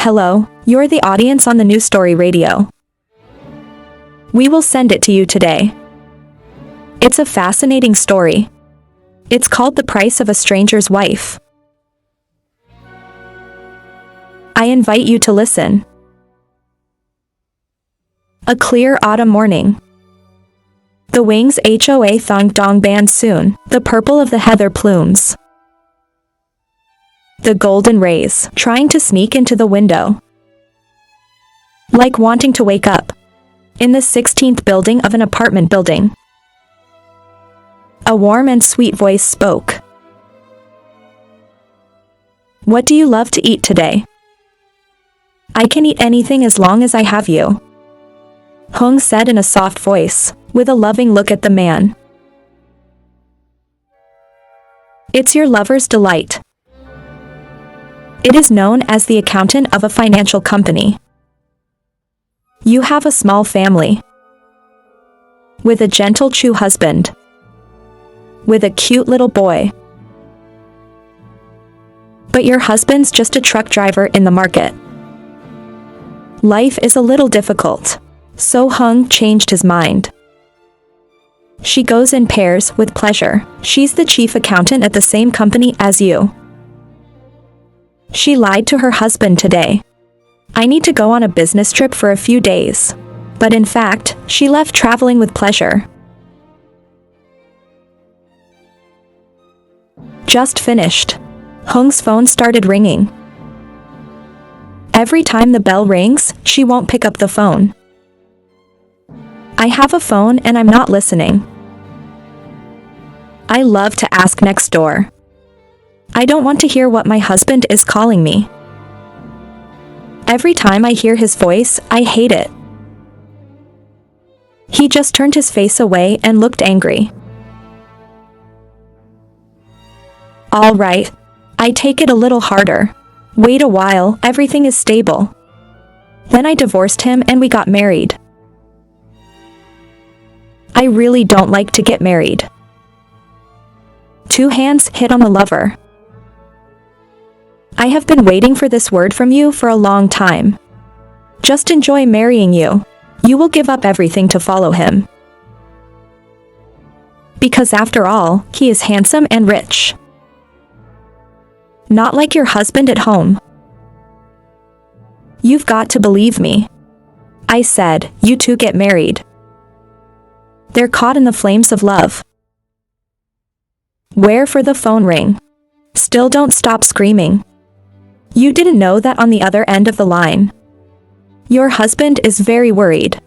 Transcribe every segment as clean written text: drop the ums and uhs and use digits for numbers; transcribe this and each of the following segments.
Hello, you're the audience on the News Story Radio. We will send it to you today. It's a fascinating story. It's called The Price of a Stranger's Wife. I invite you to listen. A clear autumn morning. The wings hoa thong dong band soon, the purple of the heather plumes. The golden rays, trying to sneak into the window. Like wanting to wake up. In the 16th building of an apartment building. A warm and sweet voice spoke. What do you love to eat today? I can eat anything as long as I have you. Hung said in a soft voice, with a loving look at the man. It's your lover's delight. It is known as the accountant of a financial company. You have a small family. With a gentle Chu husband. With a cute little boy. But your husband's just a truck driver in the market. Life is a little difficult. So Hung changed his mind. She goes in pairs with pleasure. She's the chief accountant at the same company as you. She lied to her husband today. I need to go on a business trip for a few days. But in fact, she left traveling with pleasure. Just finished. Hung's phone started ringing. Every time the bell rings, she won't pick up the phone. I have a phone and I'm not listening. I love to ask next door. I don't want to hear what my husband is calling me. Every time I hear his voice, I hate it. He just turned his face away and looked angry. All right. I take it a little harder. Wait a while, everything is stable. Then I divorced him and we got married. I really don't like to get married. Two hands hit on the lover. I have been waiting for this word from you for a long time. Just enjoy marrying you. You will give up everything to follow him. Because after all, he is handsome and rich. Not like your husband at home. You've got to believe me. I said, you two get married. They're caught in the flames of love. Where for the phone ring. Still don't stop screaming. You didn't know that on the other end of the line. Your husband is very worried.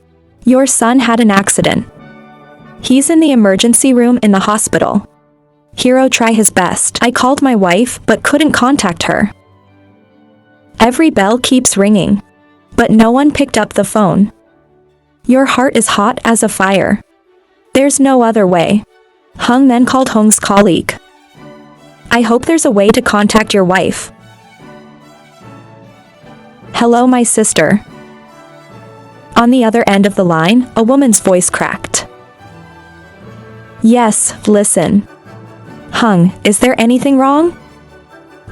Your son had an accident. He's in the emergency room in the hospital. Hero try his best. I called my wife but couldn't contact her. Every bell keeps ringing. But no one picked up the phone. Your heart is hot as a fire. There's no other way. Hung then called Hung's colleague. I hope there's a way to contact your wife. Hello, my sister. On the other end of the line, a woman's voice cracked. Yes, listen. Hung, is there anything wrong?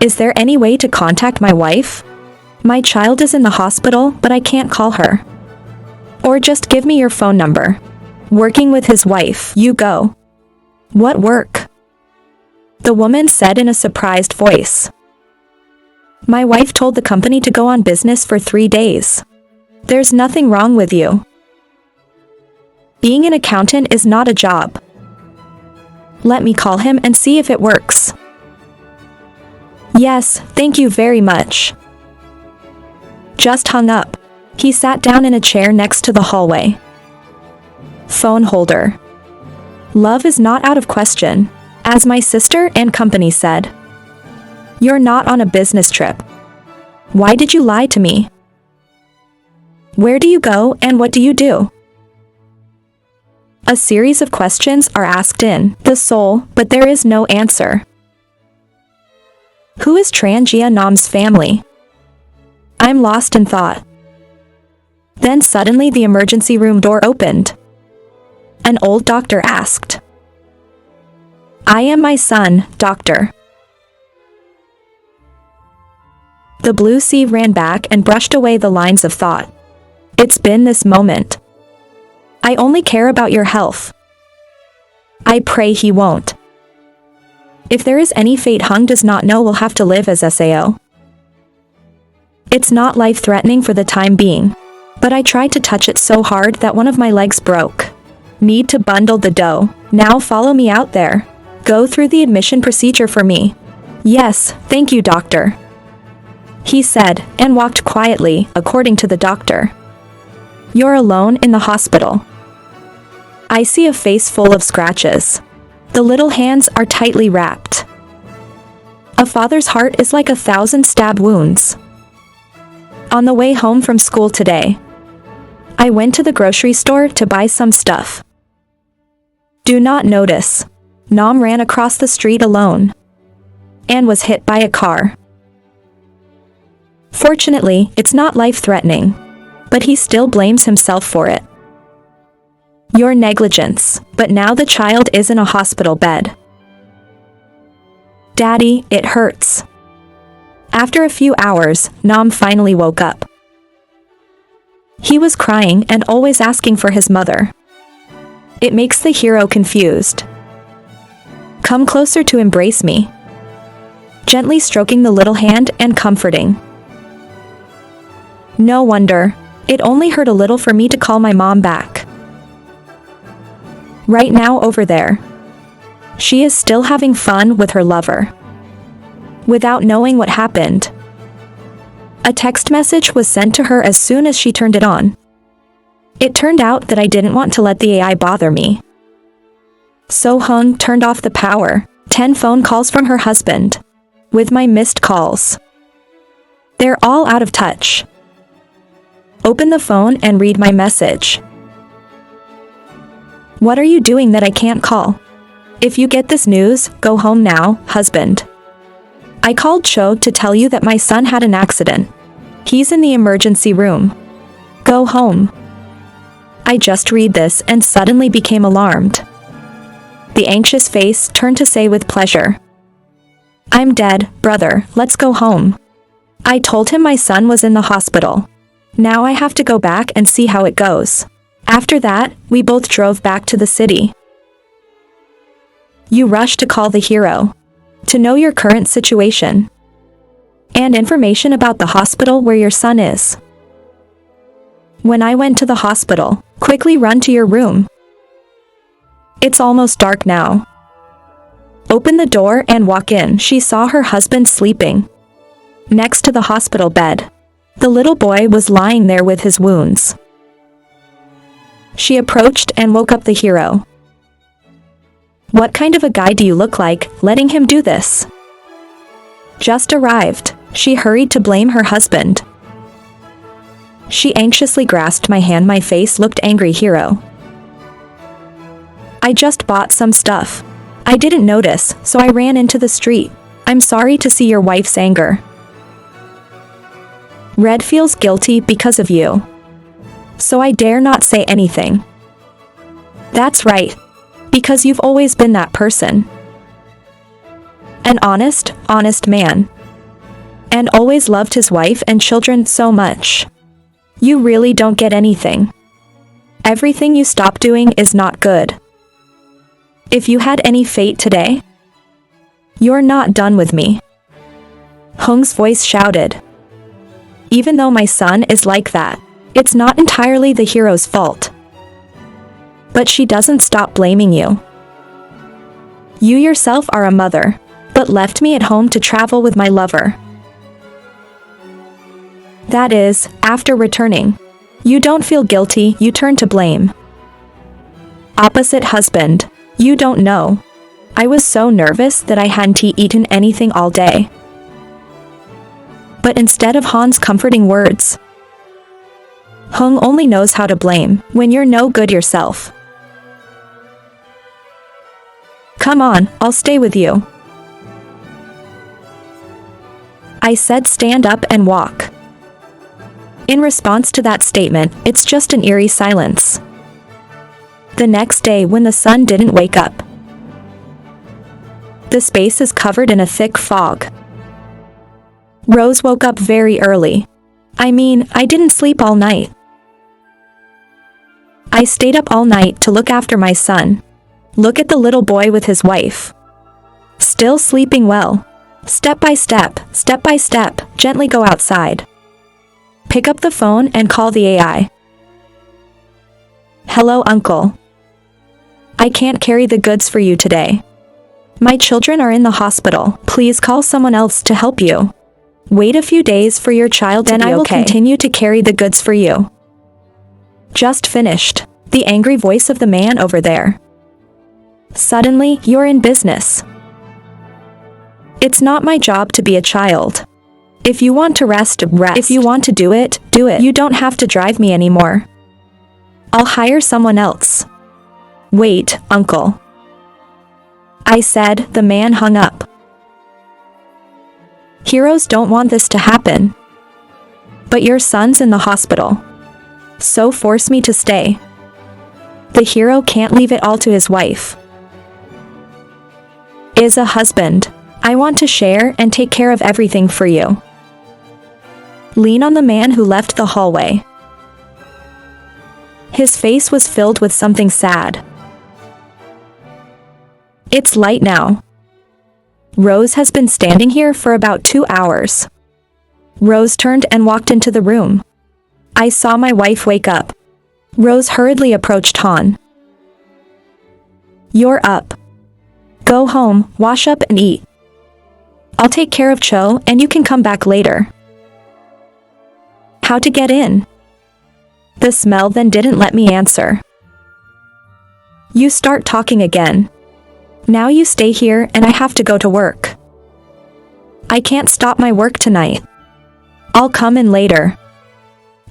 Is there any way to contact my wife? My child is in the hospital, but I can't call her. Or just give me your phone number. Working with his wife, you go. What work? The woman said in a surprised voice. My wife told the company to go on business for 3 days. There's nothing wrong with you. Being an accountant is not a job. Let me call him and see if it works. Yes, thank you very much. Just hung up. He sat down in a chair next to the hallway. Phone holder. Love is not out of question, as my sister and company said. You're not on a business trip. Why did you lie to me? Where do you go and what do you do? A series of questions are asked in the soul, but there is no answer. Who is Tran Gia Nam's family? I'm lost in thought. Then suddenly the emergency room door opened. An old doctor asked. I am my son, doctor. The blue sea ran back and brushed away the lines of thought. It's been this moment. I only care about your health. I pray he won't. If there is any fate Hung does not know, will have to live as SAO. It's not life-threatening for the time being, but I tried to touch it so hard that one of my legs broke. Need to bundle the dough. Now follow me out there. Go through the admission procedure for me. Yes, thank you, doctor, he said, and walked quietly, according to the doctor. You're alone in the hospital. I see a face full of scratches. The little hands are tightly wrapped. A father's heart is like 1,000 stab wounds. On the way home from school today, I went to the grocery store to buy some stuff. Do not notice. Nam ran across the street alone and was hit by a car. Fortunately, it's not life-threatening, but he still blames himself for it. Your negligence, but now the child is in a hospital bed. Daddy, it hurts. After a few hours, Nam finally woke up. He was crying and always asking for his mother. It makes the hero confused. Come closer to embrace me. Gently stroking the little hand and comforting. No wonder. It only hurt a little for me to call my mom back. Right now over there, she is still having fun with her lover. Without knowing what happened, a text message was sent to her as soon as she turned it on. It turned out that I didn't want to let the AI bother me. So Hung turned off the power. 10 phone calls from her husband, with my missed calls. They're all out of touch. Open the phone and read my message. What are you doing that I can't call? If you get this news, go home now, husband. I called Cho to tell you that my son had an accident. He's in the emergency room. Go home. I just read this and suddenly became alarmed. The anxious face turned to say with pleasure, I'm dead, brother, let's go home. I told him my son was in the hospital. Now I have to go back and see how it goes. After that, we both drove back to the city. You rushed to call the hero to know your current situation and information about the hospital where your son is. When I went to the hospital, quickly run to your room. It's almost dark now. Open the door and walk in. She saw her husband sleeping next to the hospital bed. The little boy was lying there with his wounds. She approached and woke up the hero. What kind of a guy do you look like, letting him do this? Just arrived. She hurried to blame her husband. She anxiously grasped my hand. My face looked angry. Hero, I just bought some stuff. I didn't notice, so I ran into the street. I'm sorry to see your wife's anger. Red feels guilty because of you, so I dare not say anything. That's right, because you've always been that person. An honest man. And always loved his wife and children so much. You really don't get anything. Everything you stop doing is not good. If you had any fate today, you're not done with me. Hung's voice shouted. Even though my son is like that, it's not entirely the hero's fault. But she doesn't stop blaming you. You yourself are a mother, but left me at home to travel with my lover. That is, after returning. You don't feel guilty, you turn to blame. Opposite husband. You don't know. I was so nervous that I hadn't eaten anything all day. But instead of Han's comforting words, Hung only knows how to blame when you're no good yourself. Come on, I'll stay with you. I said stand up and walk. In response to that statement, it's just an eerie silence. The next day when the sun didn't wake up, the space is covered in a thick fog. Rose woke up very early. I mean, I didn't sleep all night. I stayed up all night to look after my son. Look at the little boy with his wife. Still sleeping well. Step by step, gently go outside. Pick up the phone and call the AI. Hello, Uncle. I can't carry the goods for you today. My children are in the hospital. Please call someone else to help you. Wait a few days for your child to be okay. Then I will continue to carry the goods for you. Just finished. The angry voice of the man over there. Suddenly, you're in business. It's not my job to be a child. If you want to rest. If you want to do it, do it. You don't have to drive me anymore. I'll hire someone else. Wait, Uncle. I said. The man hung up. Heroes don't want this to happen. But your son's in the hospital. So force me to stay. The hero can't leave it all to his wife. Is a husband. I want to share and take care of everything for you. Lean on the man who left the hallway. His face was filled with something sad. It's light now. Rose has been standing here for about 2 hours. Rose turned and walked into the room. I saw my wife wake up. Rose hurriedly approached Han. You're up. Go home, wash up and eat. I'll take care of Cho and you can come back later. How to get in? The smell then didn't let me answer. You start talking again. Now you stay here and I have to go to work. I can't stop my work tonight. I'll come in later.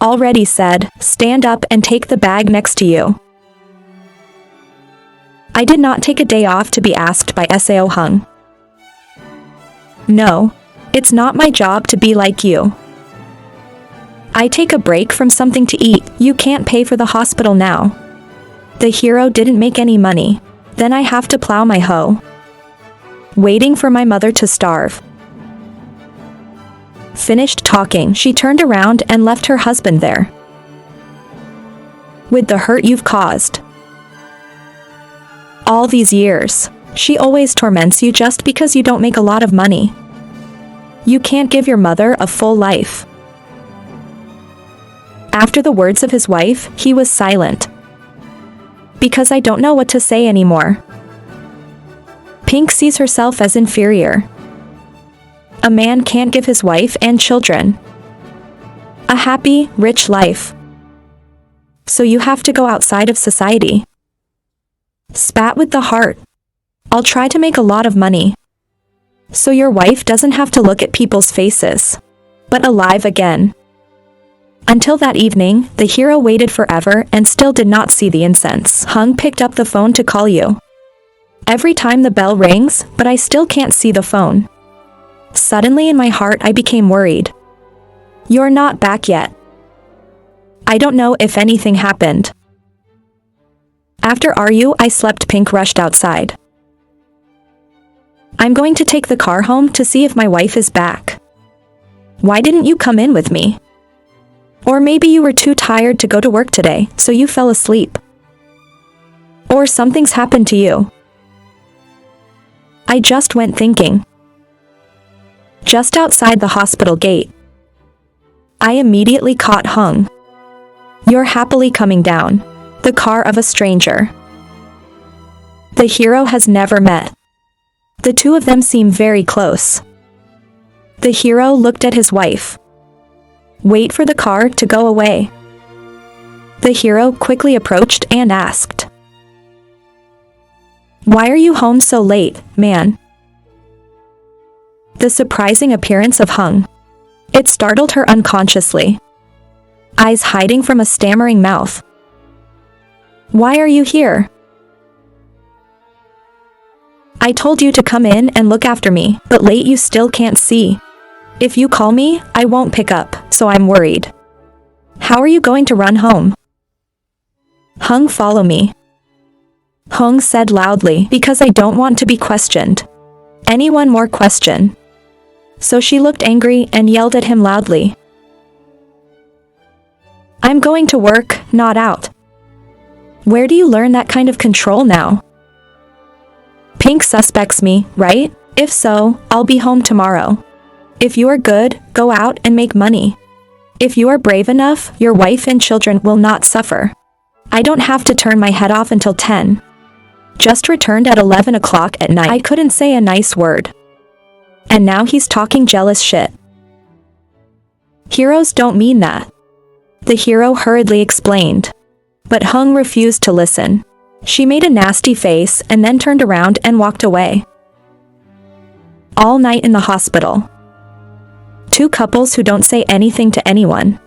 Already said, stand up and take the bag next to you. I did not take a day off to be asked by Sao Hung. No, it's not my job to be like you. I take a break from something to eat. You can't pay for the hospital now. The hero didn't make any money. Then I have to plow my hoe. Waiting for my mother to starve. Finished talking, she turned around and left her husband there. With the hurt you've caused. All these years, she always torments you just because you don't make a lot of money. You can't give your mother a full life. After the words of his wife, he was silent. Because I don't know what to say anymore. Pink sees herself as inferior. A man can't give his wife and children a happy, rich life. So you have to go outside of society. Spat with the heart. I'll try to make a lot of money. So your wife doesn't have to look at people's faces. But alive again. Until that evening, the hero waited forever and still did not see the incense. Hung picked up the phone to call you. Every time the bell rings, but I still can't see the phone. Suddenly in my heart I became worried. You're not back yet. I don't know if anything happened. After I slept. Pink rushed outside. I'm going to take the car home to see if my wife is back. Why didn't you come in with me? Or maybe you were too tired to go to work today, so you fell asleep. Or something's happened to you. I just went thinking. Just outside the hospital gate. I immediately caught Hung. You're happily coming down the car of a stranger. The hero has never met. The two of them seem very close. The hero looked at his wife. Wait for the car to go away. The hero quickly approached and asked. Why are you home so late, man? The surprising appearance of Hung. It startled her unconsciously. Eyes hiding from a stammering mouth. Why are you here? I told you to come in and look after me, but late you still can't see. If you call me, I won't pick up, so I'm worried. How are you going to run home? Hung, follow me. Hung said loudly, because I don't want to be questioned. Any one more question. So she looked angry and yelled at him loudly. I'm going to work, not out. Where do you learn that kind of control now? Pink suspects me, right? If so, I'll be home tomorrow. If you are good, go out and make money. If you are brave enough, your wife and children will not suffer. I don't have to turn my head off until 10. Just returned at 11 o'clock at night. I couldn't say a nice word. And now he's talking jealous shit. Heroes don't mean that. The hero hurriedly explained. But Hung refused to listen. She made a nasty face and then turned around and walked away. All night in the hospital. Two couples who don't say anything to anyone.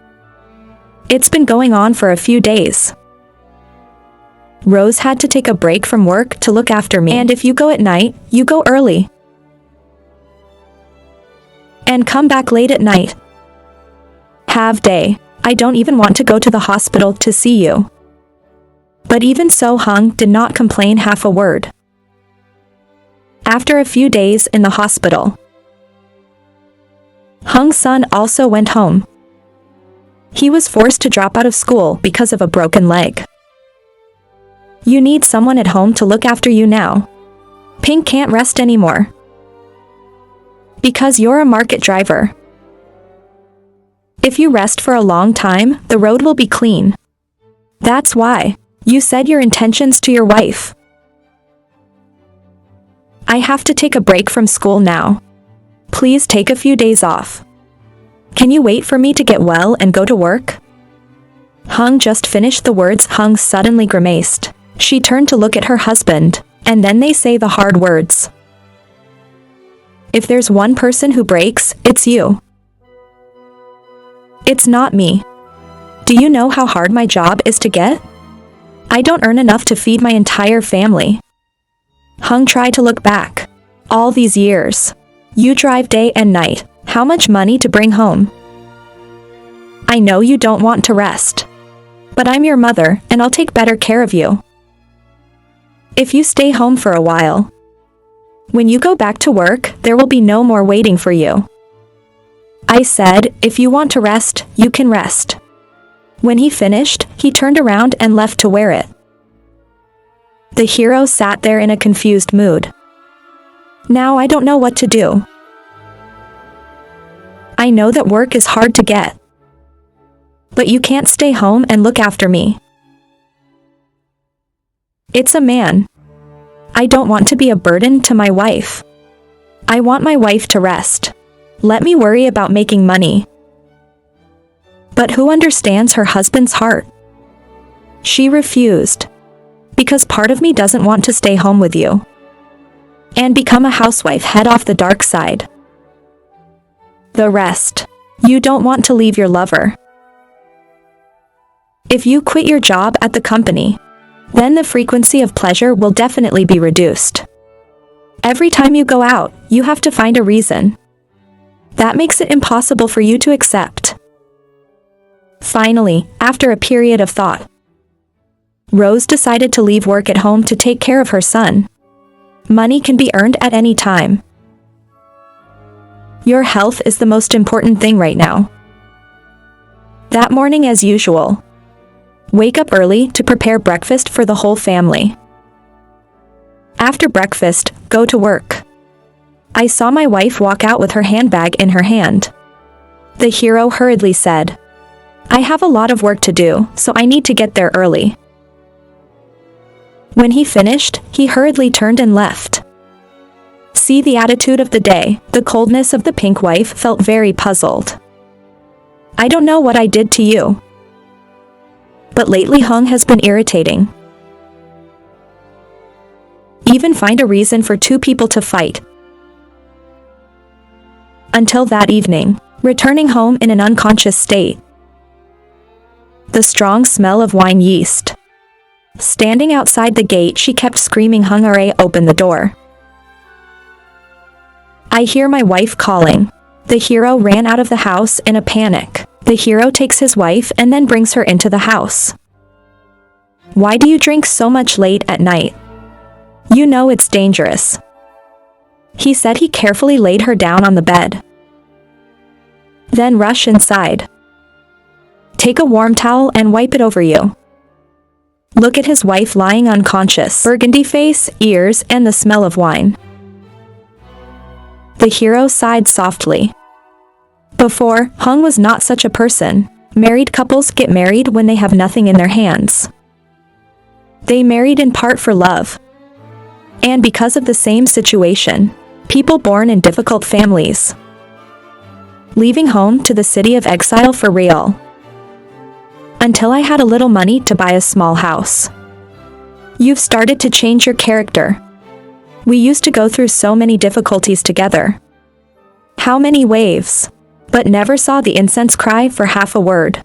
It's been going on for a few days. Rose had to take a break from work to look after me. And if you go at night, you go early. And come back late at night. Have day. I don't even want to go to the hospital to see you. But even so, Hung did not complain half a word. After a few days in the hospital, Hung's son also went home. He was forced to drop out of school because of a broken leg. You need someone at home to look after you now. Pink can't rest anymore. Because you're a market driver. If you rest for a long time, the road will be clean. That's why. You said your intentions to your wife. I have to take a break from school now. Please take a few days off. Can you wait for me to get well and go to work? Hung just finished the words. Hung suddenly grimaced. She turned to look at her husband, and then they say the hard words. If there's one person who breaks, it's you. It's not me. Do you know how hard my job is to get? I don't earn enough to feed my entire family. Hung tried to look back. All these years. You drive day and night. How much money to bring home? I know you don't want to rest. But I'm your mother, and I'll take better care of you. If you stay home for a while. When you go back to work, there will be no more waiting for you. I said, if you want to rest, you can rest. When he finished, he turned around and left to wear it. The hero sat there in a confused mood. Now I don't know what to do. I know that work is hard to get. But you can't stay home and look after me. It's a man. I don't want to be a burden to my wife. I want my wife to rest. Let me worry about making money. But who understands her husband's heart? She refused. Because part of me doesn't want to stay home with you. And become a housewife, head off the dark side. The rest. You don't want to leave your lover. If you quit your job at the company, then the frequency of pleasure will definitely be reduced. Every time you go out, you have to find a reason. That makes it impossible for you to accept. Finally, after a period of thought, Rose decided to leave work at home to take care of her son. Money can be earned at any time. Your health is the most important thing right now. That morning, as usual, wake up early to prepare breakfast for the whole family. After breakfast, go to work. I saw my wife walk out with her handbag in her hand. The hero hurriedly said, I have a lot of work to do, so I need to get there early. When he finished, he hurriedly turned and left. See the attitude of the day, the coldness of the pink wife felt very puzzled. I don't know what I did to you. But lately Hung has been irritating. Even find a reason for two people to fight. Until that evening, returning home in an unconscious state. The strong smell of wine yeast. Standing outside the gate, she kept screaming, Hungare, open the door. I hear my wife calling. The hero ran out of the house in a panic. The hero takes his wife and then brings her into the house. Why do you drink so much late at night? You know it's dangerous. He said. He carefully laid her down on the bed. Then rush inside. Take a warm towel and wipe it over you. Look at his wife lying unconscious, burgundy face, ears, and the smell of wine. The hero sighed softly. Before, Hung was not such a person. Married couples get married when they have nothing in their hands. They married in part for love. And because of the same situation, people born in difficult families. Leaving home to the city of exile for real. Until I had a little money to buy a small house. You've started to change your character. We used to go through so many difficulties together. How many waves, but never saw the incense cry for half a word.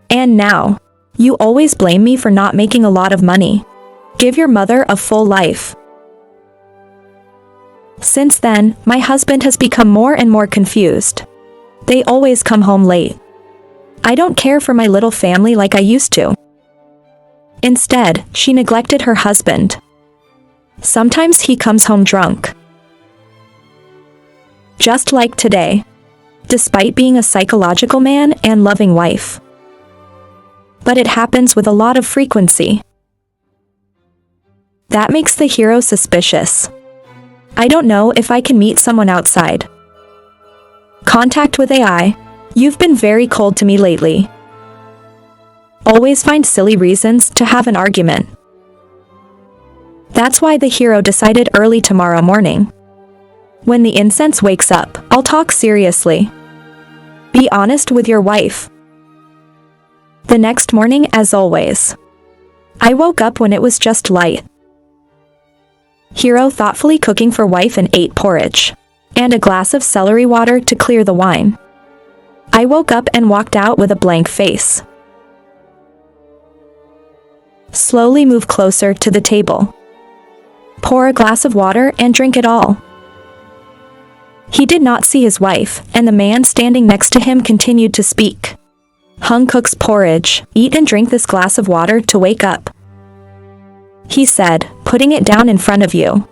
And now, you always blame me for not making a lot of money. Give your mother a full life. Since then, my husband has become more and more confused. They always come home late. I don't care for my little family like I used to. Instead, she neglected her husband. Sometimes he comes home drunk. Just like today. Despite being a psychological man and loving wife. But it happens with a lot of frequency. That makes the hero suspicious. I don't know if I can meet someone outside. Contact with AI. You've been very cold to me lately. Always find silly reasons to have an argument. That's why the hero decided early tomorrow morning. When the incense wakes up, I'll talk seriously. Be honest with your wife. The next morning, as always. I woke up when it was just light. Hero thoughtfully cooking for wife and ate porridge. And a glass of celery water to clear the wine. I woke up and walked out with a blank face. Slowly move closer to the table. Pour a glass of water and drink it all. He did not see his wife, and the man standing next to him continued to speak. Hung cooks porridge, eat and drink this glass of water to wake up. He said, putting it down in front of you.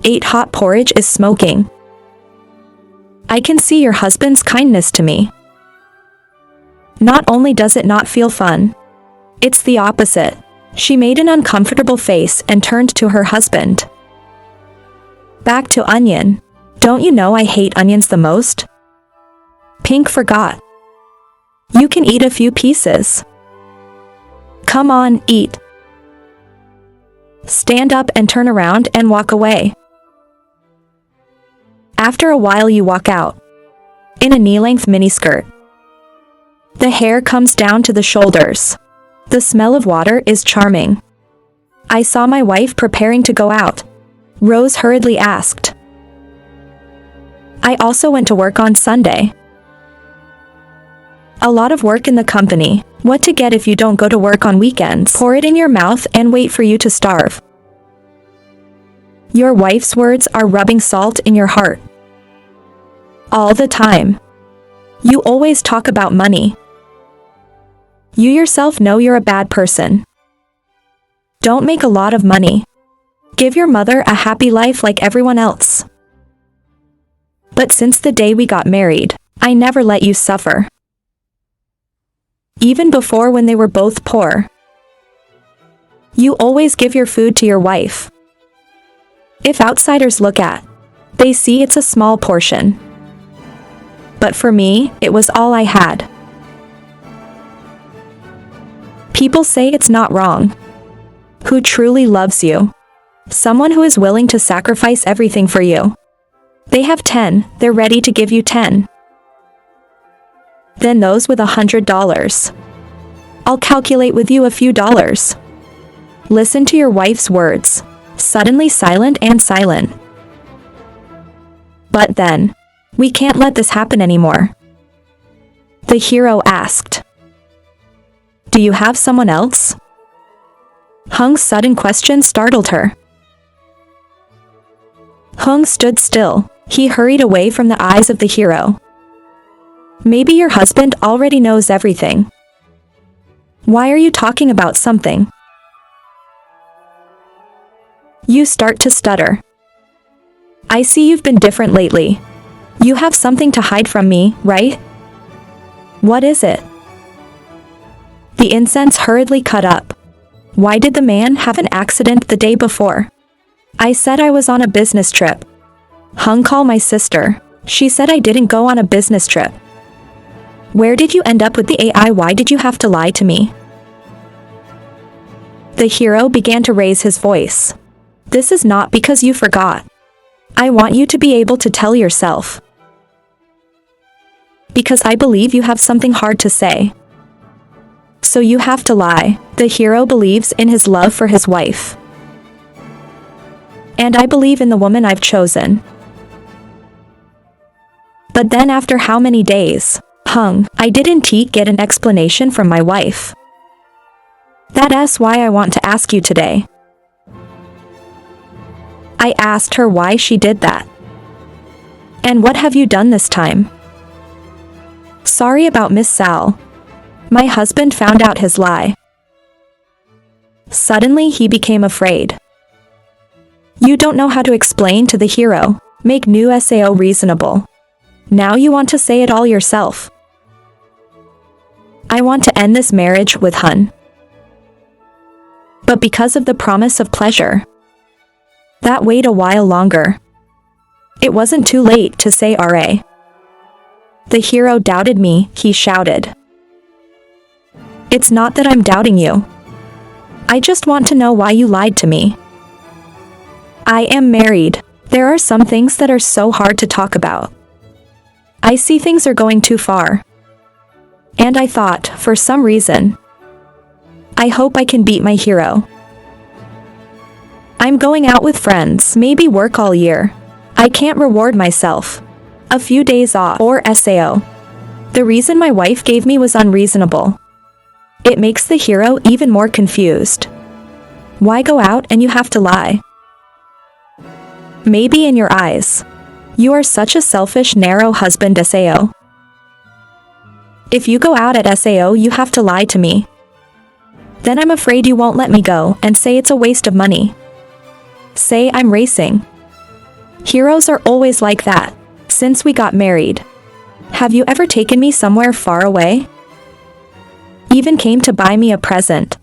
Ate hot porridge is smoking. I can see your husband's kindness to me. Not only does it not feel fun, it's the opposite. She made an uncomfortable face and turned to her husband. Back to onion. Don't you know I hate onions the most? Pink forgot. You can eat a few pieces. Come on, eat. Stand up and turn around and walk away. After a while you walk out. In a knee-length miniskirt. The hair comes down to the shoulders. The smell of water is charming. I saw my wife preparing to go out. Rose hurriedly asked. I also went to work on Sunday. A lot of work in the company. What to get if you don't go to work on weekends? Pour it in your mouth and wait for you to starve. Your wife's words are rubbing salt in your heart. All the time. You always talk about money. You yourself know you're a bad person. Don't make a lot of money. Give your mother a happy life like everyone else. But since the day we got married, I never let you suffer. Even before when they were both poor. You always give your food to your wife. If outsiders look at, they see it's a small portion. But for me, it was all I had. People say it's not wrong. Who truly loves you? Someone who is willing to sacrifice everything for you. They have 10, they're ready to give you 10. Then those with $100. I'll calculate with you a few dollars. Listen to your wife's words. Suddenly silent and silent. But then, we can't let this happen anymore. The hero asked. Do you have someone else? Hung's sudden question startled her. Hung stood still. He hurried away from the eyes of the hero. Maybe your husband already knows everything. Why are you talking about something? You start to stutter. I see you've been different lately. You have something to hide from me, right? What is it? The incense hurriedly cut up. Why did the man have an accident the day before? I said I was on a business trip. Hung called my sister. She said I didn't go on a business trip. Where did you end up with the AI? Why did you have to lie to me? The hero began to raise his voice. This is not because you forgot. I want you to be able to tell yourself. Because I believe you have something hard to say. So you have to lie. The hero believes in his love for his wife. And I believe in the woman I've chosen. But then after how many days, I didn't get an explanation from my wife. That's why I want to ask you today. I asked her why she did that. And what have you done this time? Sorry about Miss Sal. My husband found out his lie. Suddenly he became afraid. You don't know how to explain to the hero, make new SAO reasonable. Now you want to say it all yourself. I want to end this marriage with Hun. But because of the promise of pleasure, that wait a while longer. It wasn't too late to say RA. The hero doubted me, he shouted. It's not that I'm doubting you. I just want to know why you lied to me. I am married. There are some things that are so hard to talk about. I see things are going too far. And I thought, for some reason, I hope I can beat my hero. I'm going out with friends, maybe work all year. I can't reward myself. A few days off, or SAO. The reason my wife gave me was unreasonable. It makes the hero even more confused. Why go out and you have to lie? Maybe in your eyes. You are such a selfish, narrow husband SAO. If you go out at SAO you have to lie to me. Then I'm afraid you won't let me go and say it's a waste of money. Say I'm racing. Heroes are always like that, since we got married. Have you ever taken me somewhere far away? Even came to buy me a present.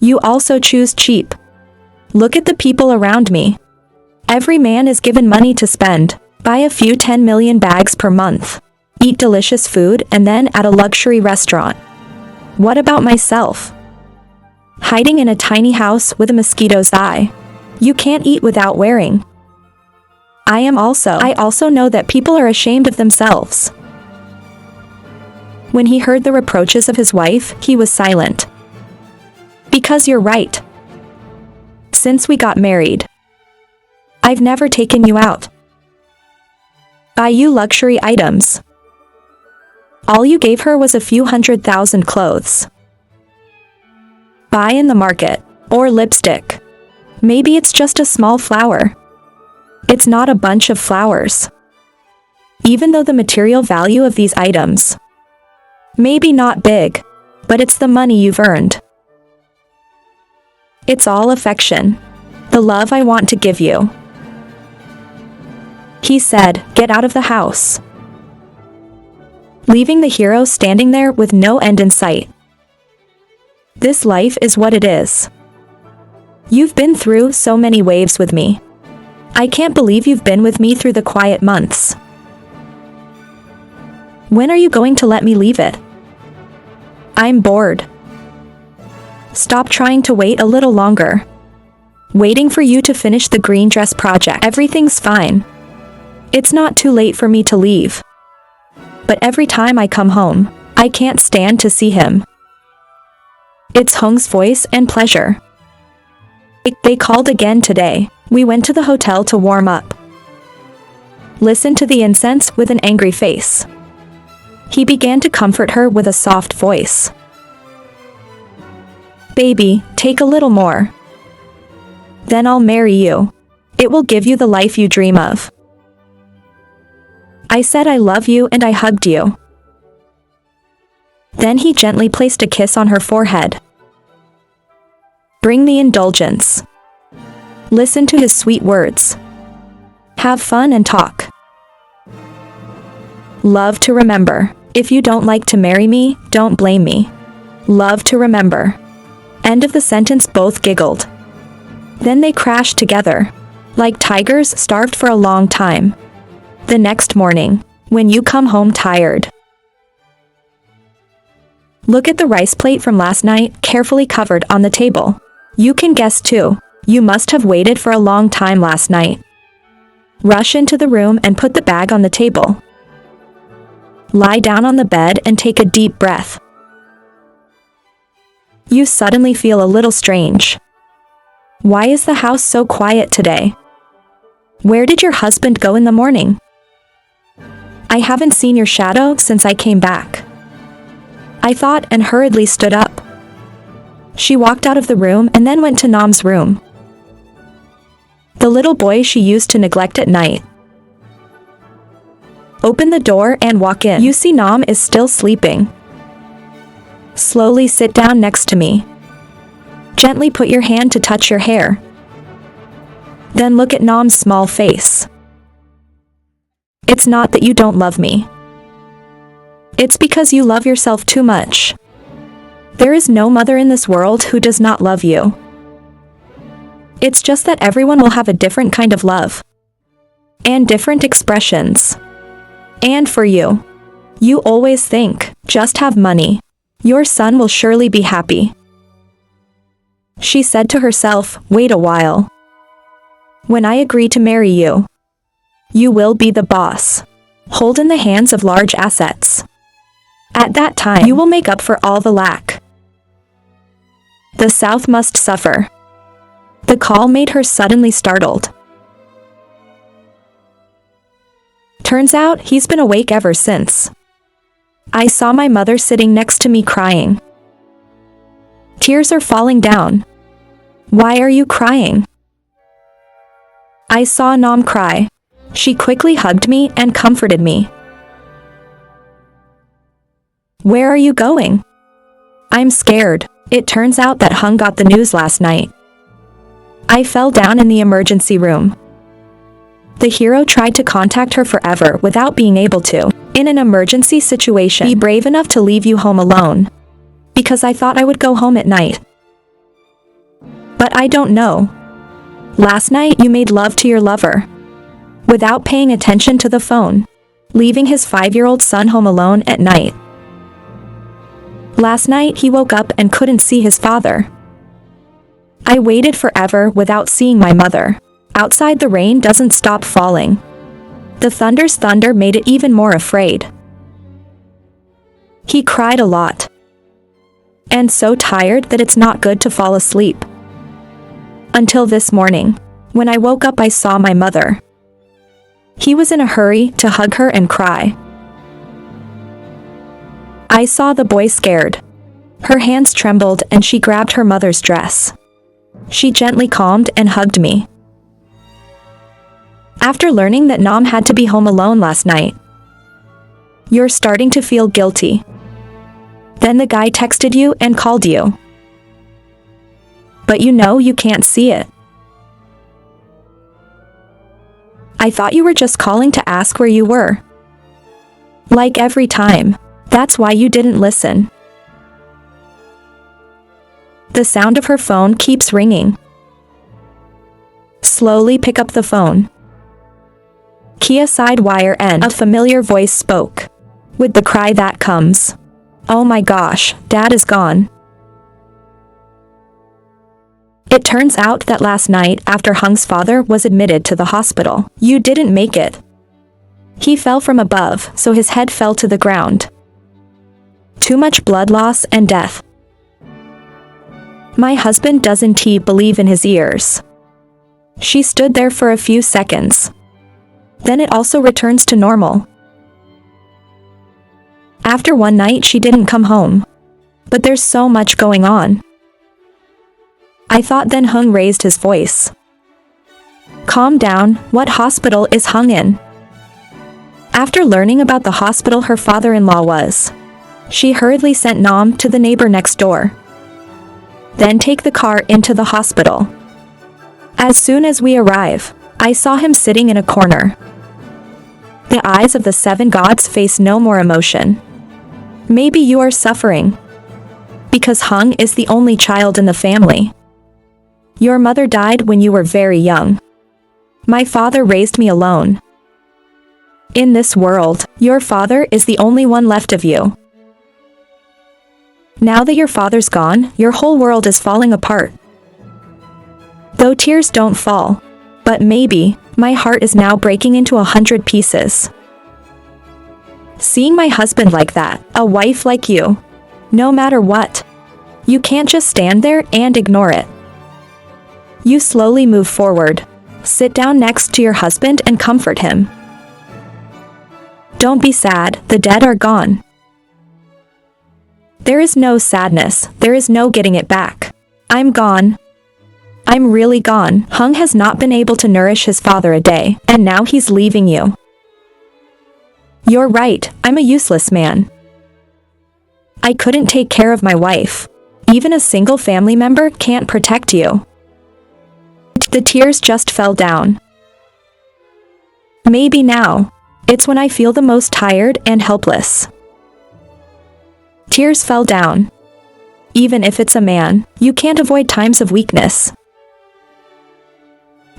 You also choose cheap. Look at the people around me. Every man is given money to spend, buy a few 10 million bags per month, eat delicious food and then at a luxury restaurant. What about myself? Hiding in a tiny house with a mosquito's eye. You can't eat without wearing. I also know that people are ashamed of themselves. When he heard the reproaches of his wife, he was silent. Because you're right. Since we got married, I've never taken you out. Buy you luxury items. All you gave her was a few 100,000 clothes. Buy in the market, or lipstick. Maybe it's just a small flower. It's not a bunch of flowers. Even though the material value of these items, maybe not big, but it's the money you've earned. It's all affection. The love I want to give you. He said, get out of the house. Leaving the hero standing there with no end in sight. This life is what it is. You've been through so many waves with me. I can't believe you've been with me through the quiet months. When are you going to let me leave it? I'm bored. Stop trying to wait a little longer. Waiting for you to finish the green dress project. Everything's fine. It's not too late for me to leave. But every time I come home, I can't stand to see him. It's Hung's voice and pleasure. They called again today. We went to the hotel to warm up. Listen to the incense with an angry face. He began to comfort her with a soft voice. Baby, take a little more. Then I'll marry you. It will give you the life you dream of. I said I love you and I hugged you. Then he gently placed a kiss on her forehead. Bring the indulgence. Listen to his sweet words. Have fun and talk. Love to remember. If you don't like to marry me, don't blame me. Love to remember. End of the sentence. Both giggled. Then they crashed together, like tigers starved for a long time. The next morning, when you come home tired, look at the rice plate from last night, carefully covered on the table. You can guess too. You must have waited for a long time last night. Rush into the room and put the bag on the table. Lie down on the bed and take a deep breath. You suddenly feel a little strange. Why is the house so quiet today? Where did your husband go in the morning? I haven't seen your shadow since I came back. I thought and hurriedly stood up. She walked out of the room and then went to Nam's room. The little boy she used to neglect at night. Open the door and walk in. You see Nam is still sleeping. Slowly sit down next to me. Gently put your hand to touch your hair. Then look at Nam's small face. It's not that you don't love me. It's because you love yourself too much. There is no mother in this world who does not love you. It's just that everyone will have a different kind of love. And different expressions. And for you, you always think, just have money. Your son will surely be happy. She said to herself, wait a while. When I agree to marry you, you will be the boss. Hold in the hands of large assets. At that time, you will make up for all the lack. The South must suffer. The call made her suddenly startled. Turns out he's been awake ever since. I saw my mother sitting next to me crying. Tears are falling down. Why are you crying? I saw Nam cry. She quickly hugged me and comforted me. Where are you going? I'm scared. It turns out that Hung got the news last night. I fell down in the emergency room. The hero tried to contact her forever without being able to. In an emergency situation, be brave enough to leave you home alone. Because I thought I would go home at night. But I don't know. Last night you made love to your lover. Without paying attention to the phone. Leaving his 5-year-old son home alone at night. Last night he woke up and couldn't see his father. I waited forever without seeing my mother. Outside the rain doesn't stop falling. The thunder's thunder made it even more afraid. He cried a lot. And so tired that it's not good to fall asleep. Until this morning. When I woke up I saw my mother. He was in a hurry to hug her and cry. I saw the boy scared. Her hands trembled and she grabbed her mother's dress. She gently calmed and hugged me. After learning that Nam had to be home alone last night, you're starting to feel guilty. Then the guy texted you and called you. But you know you can't see it. I thought you were just calling to ask where you were. Like every time. That's why you didn't listen. The sound of her phone keeps ringing. Slowly pick up the phone. Kia side wire and a familiar voice spoke. With the cry that comes. Oh my gosh, Dad is gone. It turns out that last night after Hung's father was admitted to the hospital, you didn't make it. He fell from above, so his head fell to the ground. Too much blood loss and death. My husband doesn't believe in his ears. She stood there for a few seconds. Then it also returns to normal. After one night she didn't come home. But there's so much going on. I thought. Then Hung raised his voice. Calm down, what hospital is Hung in? After learning about the hospital her father-in-law was, she hurriedly sent Nam to the neighbor next door. Then take the car into the hospital. As soon as we arrive, I saw him sitting in a corner. The eyes of the seven gods face no more emotion. Maybe you are suffering because Hung is the only child in the family. Your mother died when you were very young. My father raised me alone. In this world, your father is the only one left of you. Now that your father's gone, your whole world is falling apart. Though tears don't fall, but maybe, my heart is now breaking into 100 pieces. Seeing my husband like that, a wife like you, no matter what, you can't just stand there and ignore it. You slowly move forward, sit down next to your husband and comfort him. Don't be sad, the dead are gone. There is no sadness, there is no getting it back. I'm gone. I'm really gone. Hung has not been able to nourish his father a day, and now he's leaving you. You're right, I'm a useless man. I couldn't take care of my wife. Even a single family member can't protect you. The tears just fell down. Maybe now, it's when I feel the most tired and helpless. Tears fell down. Even if it's a man, you can't avoid times of weakness.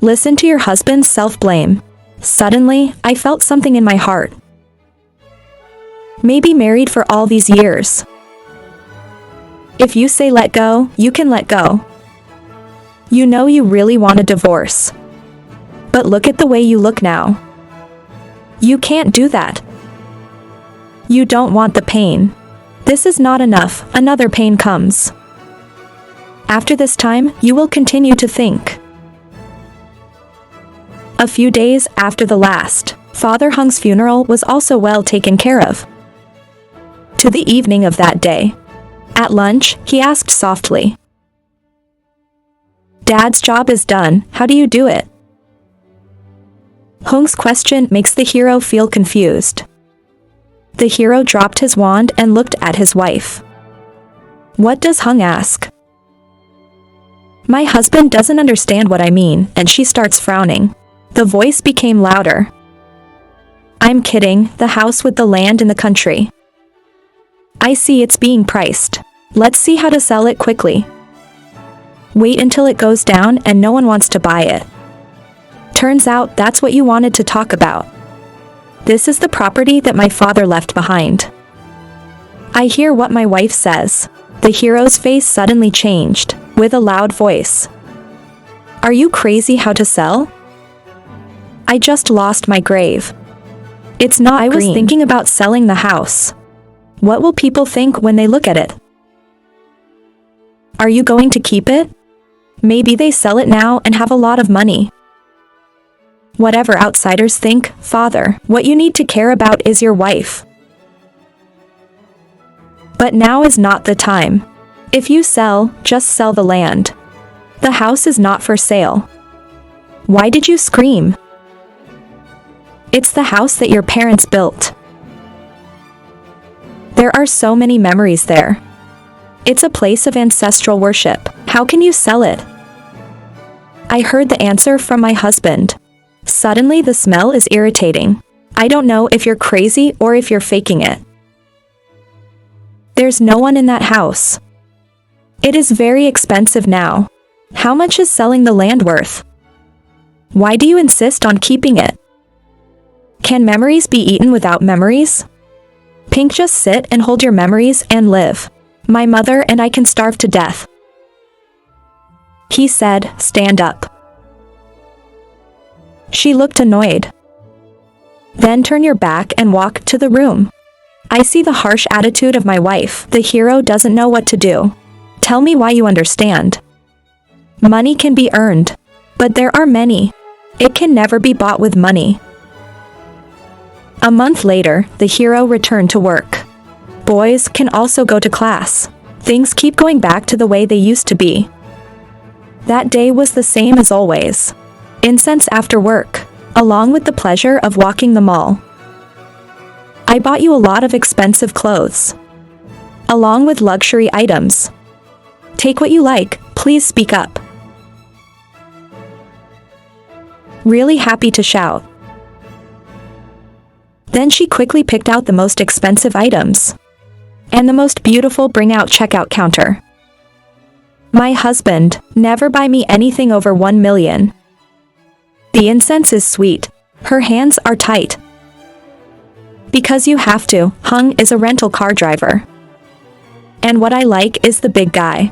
Listen to your husband's self-blame. Suddenly, I felt something in my heart. Maybe married for all these years. If you say let go, you can let go. You know you really want a divorce. But look at the way you look now. You can't do that. You don't want the pain. This is not enough, another pain comes. After this time, you will continue to think. A few days after the last, Father Hung's funeral was also well taken care of. To the evening of that day. At lunch, he asked softly. Dad's job is done, how do you do it? Hung's question makes the hero feel confused. The hero dropped his wand and looked at his wife. What does Hung ask? My husband doesn't understand what I mean, and she starts frowning. The voice became louder. I'm kidding, the house with the land in the country. I see it's being priced. Let's see how to sell it quickly. Wait until it goes down and no one wants to buy it. Turns out that's what you wanted to talk about. This is the property that my father left behind. I hear what my wife says. The hero's face suddenly changed, with a loud voice. Are you crazy how to sell? I just lost my grave. It's not green. I was thinking about selling the house. What will people think when they look at it? Are you going to keep it? Maybe they sell it now and have a lot of money. Whatever outsiders think, Father, what you need to care about is your wife. But now is not the time. If you sell, just sell the land. The house is not for sale. Why did you scream? It's the house that your parents built. There are so many memories there. It's a place of ancestral worship. How can you sell it? I heard the answer from my husband. Suddenly the smell is irritating. I don't know if you're crazy or if you're faking it. There's no one in that house. It is very expensive now. How much is selling the land worth? Why do you insist on keeping it? Can memories be eaten without memories? Pink, just sit and hold your memories and live. My mother and I can starve to death. He said, stand up. She looked annoyed. Then turn your back and walk to the room. I see the harsh attitude of my wife. The hero doesn't know what to do. Tell me why you understand. Money can be earned, but there are many. It can never be bought with money. A month later, the hero returned to work. Boys can also go to class. Things keep going back to the way they used to be. That day was the same as always. Incense after work, along with the pleasure of walking the mall. I bought you a lot of expensive clothes, along with luxury items. Take what you like, please speak up. Really happy to shout. Then she quickly picked out the most expensive items and the most beautiful bring-out checkout counter. My husband, never buy me anything over 1 million. The incense is sweet. Her hands are tight. Because you have to, Hung is a rental car driver. And what I like is the big guy.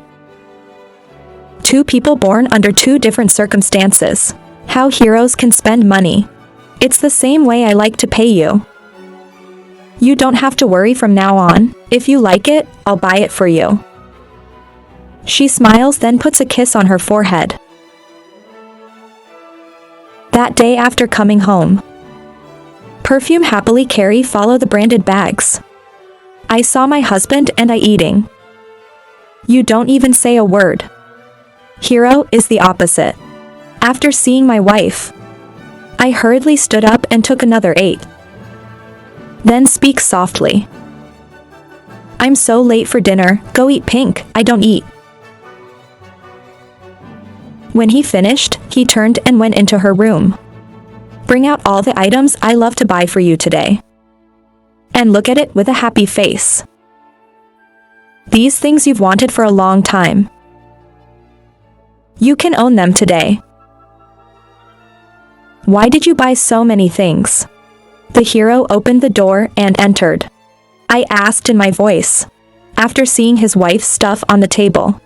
Two people born under two different circumstances. How heroes can spend money. It's the same way I like to pay you. You don't have to worry from now on. If you like it, I'll buy it for you. She smiles, then puts a kiss on her forehead. That day after coming home, Perfume happily follow the branded bags. I saw my husband and I eating. You don't even say a word. Hero is the opposite. After seeing my wife, I hurriedly stood up and took another 8. Then speaks softly. I'm so late for dinner, go eat Pink, I don't eat. When he finished, he turned and went into her room. Bring out all the items I love to buy for you today. And look at it with a happy face. These things you've wanted for a long time. You can own them today. Why did you buy so many things? The hero opened the door and entered. I asked in my voice, after seeing his wife's stuff on the table.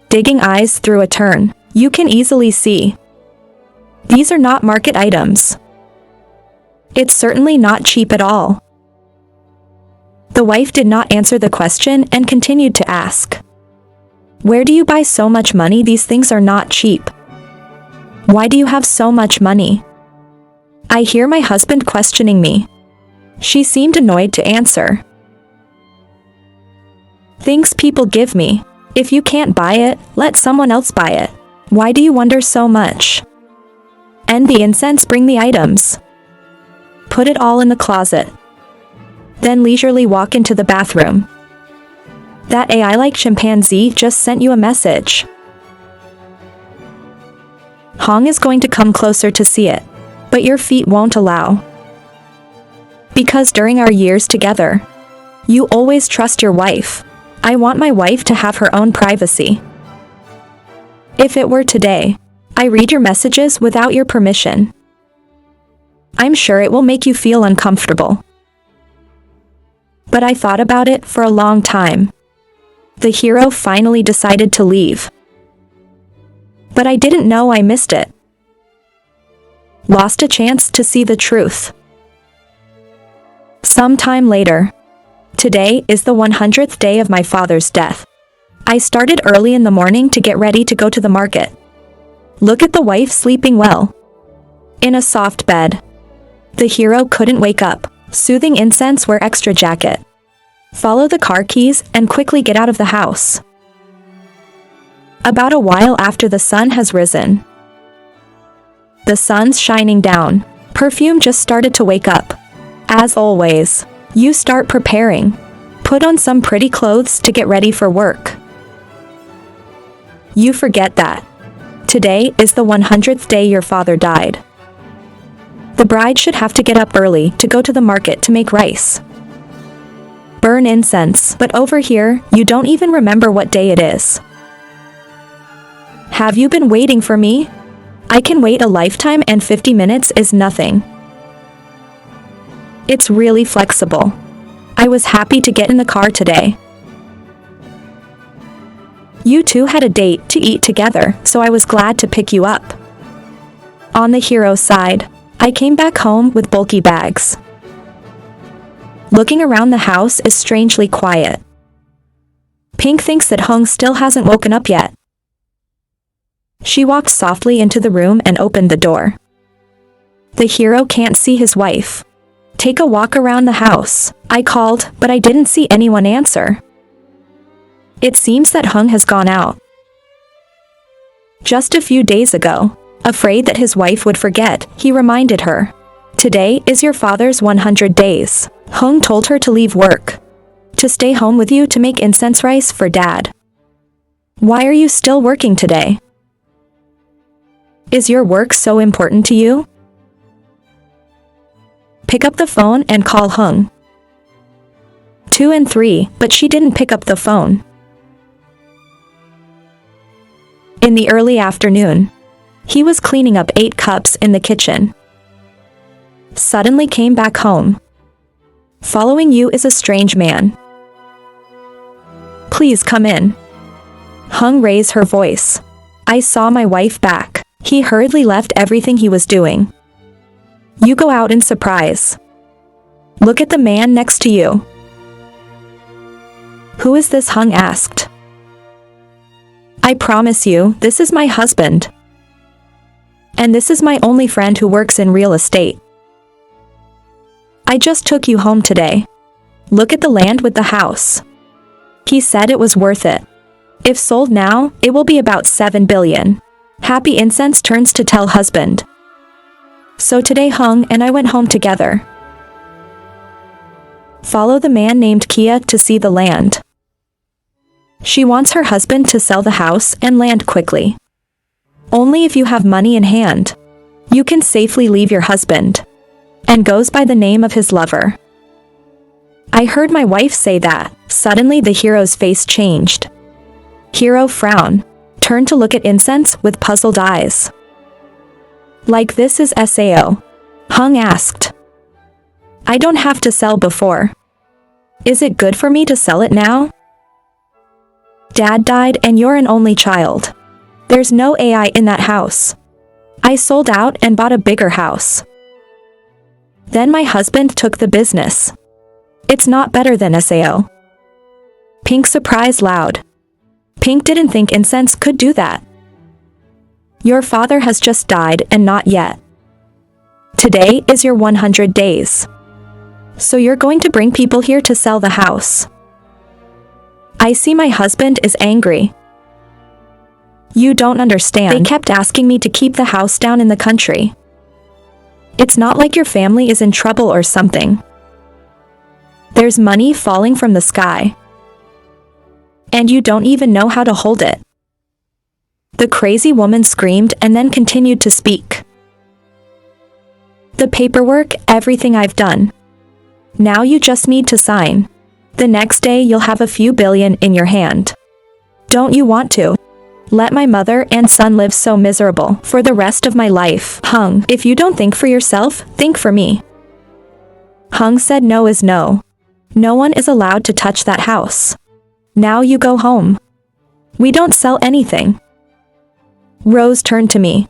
Digging eyes through a turn, you can easily see. These are not market items. It's certainly not cheap at all. The wife did not answer the question and continued to ask. Where do you buy so much money? These things are not cheap. Why do you have so much money? I hear my husband questioning me. She seemed annoyed to answer. Things people give me. If you can't buy it, let someone else buy it. Why do you wonder so much? End the incense, bring the items. Put it all in the closet. Then leisurely walk into the bathroom. That AI-like chimpanzee just sent you a message. Hong is going to come closer to see it, but your feet won't allow. Because during our years together, you always trust your wife. I want my wife to have her own privacy. If it were today, I read your messages without your permission. I'm sure it will make you feel uncomfortable. But I thought about it for a long time. The hero finally decided to leave. But I didn't know I missed it. Lost a chance to see the truth. Sometime later. Today is the 100th day of my father's death. I started early in the morning to get ready to go to the market. Look at the wife sleeping well. In a soft bed. The hero couldn't wake up. Soothing incense, wear extra jacket. Follow the car keys and quickly get out of the house. About a while after the sun has risen. The sun's shining down. Perfume just started to wake up. As always, you start preparing. Put on some pretty clothes to get ready for work. You forget that today is the 100th day your father died. The bride should have to get up early to go to the market to make rice. Burn incense, but over here, you don't even remember what day it is. Have you been waiting for me? I can wait a lifetime and 50 minutes is nothing. It's really flexible. I was happy to get in the car today. You two had a date to eat together, so I was glad to pick you up. On the hero's side, I came back home with bulky bags. Looking around the house is strangely quiet. Pink thinks that Hung still hasn't woken up yet. She walked softly into the room and opened the door. The hero can't see his wife. Take a walk around the house. I called, but I didn't see anyone answer. It seems that Hung has gone out. Just a few days ago, afraid that his wife would forget, he reminded her. Today is your father's 100 days. Hung told her to leave work. To stay home with you to make incense rice for Dad. Why are you still working today? Is your work so important to you? Pick up the phone and call Hung. 2 and 3, but she didn't pick up the phone. In the early afternoon, he was cleaning up 8 cups in the kitchen. Suddenly came back home. Following you is a strange man. Please come in. Hung raised her voice. I saw my wife back. He hurriedly left everything he was doing. You go out in surprise. Look at the man next to you. Who is this? Hung asked. I promise you, this is my husband. And this is my only friend who works in real estate. I just took you home today. Look at the land with the house. He said it was worth it. If sold now, it will be about 7 billion. Happy Incense turns to tell husband. So today Hung and I went home together. Follow the man named Kia to see the land. She wants her husband to sell the house and land quickly. Only if you have money in hand, you can safely leave your husband. And goes by the name of his lover. I heard my wife say that. Suddenly the hero's face changed. Hero frowned, turned to look at Incense with puzzled eyes. Like this is SAO? Hung asked. I don't have to sell before. Is it good for me to sell it now? Dad died and you're an only child. There's no AI in that house. I sold out and bought a bigger house. Then my husband took the business. It's not better than SAO. Pink surprised loud. Pink didn't think Incense could do that. Your father has just died and not yet. Today is your 100 days. So you're going to bring people here to sell the house. I see my husband is angry. You don't understand. They kept asking me to keep the house down in the country. It's not like your family is in trouble or something. There's money falling from the sky. And you don't even know how to hold it. The crazy woman screamed and then continued to speak. The paperwork, everything I've done. Now you just need to sign. The next day you'll have a few billion in your hand. Don't you want to? Let my mother and son live so miserable for the rest of my life. Hung, if you don't think for yourself, think for me. Hung said no is no. No one is allowed to touch that house. Now you go home. We don't sell anything. Rose turned to me.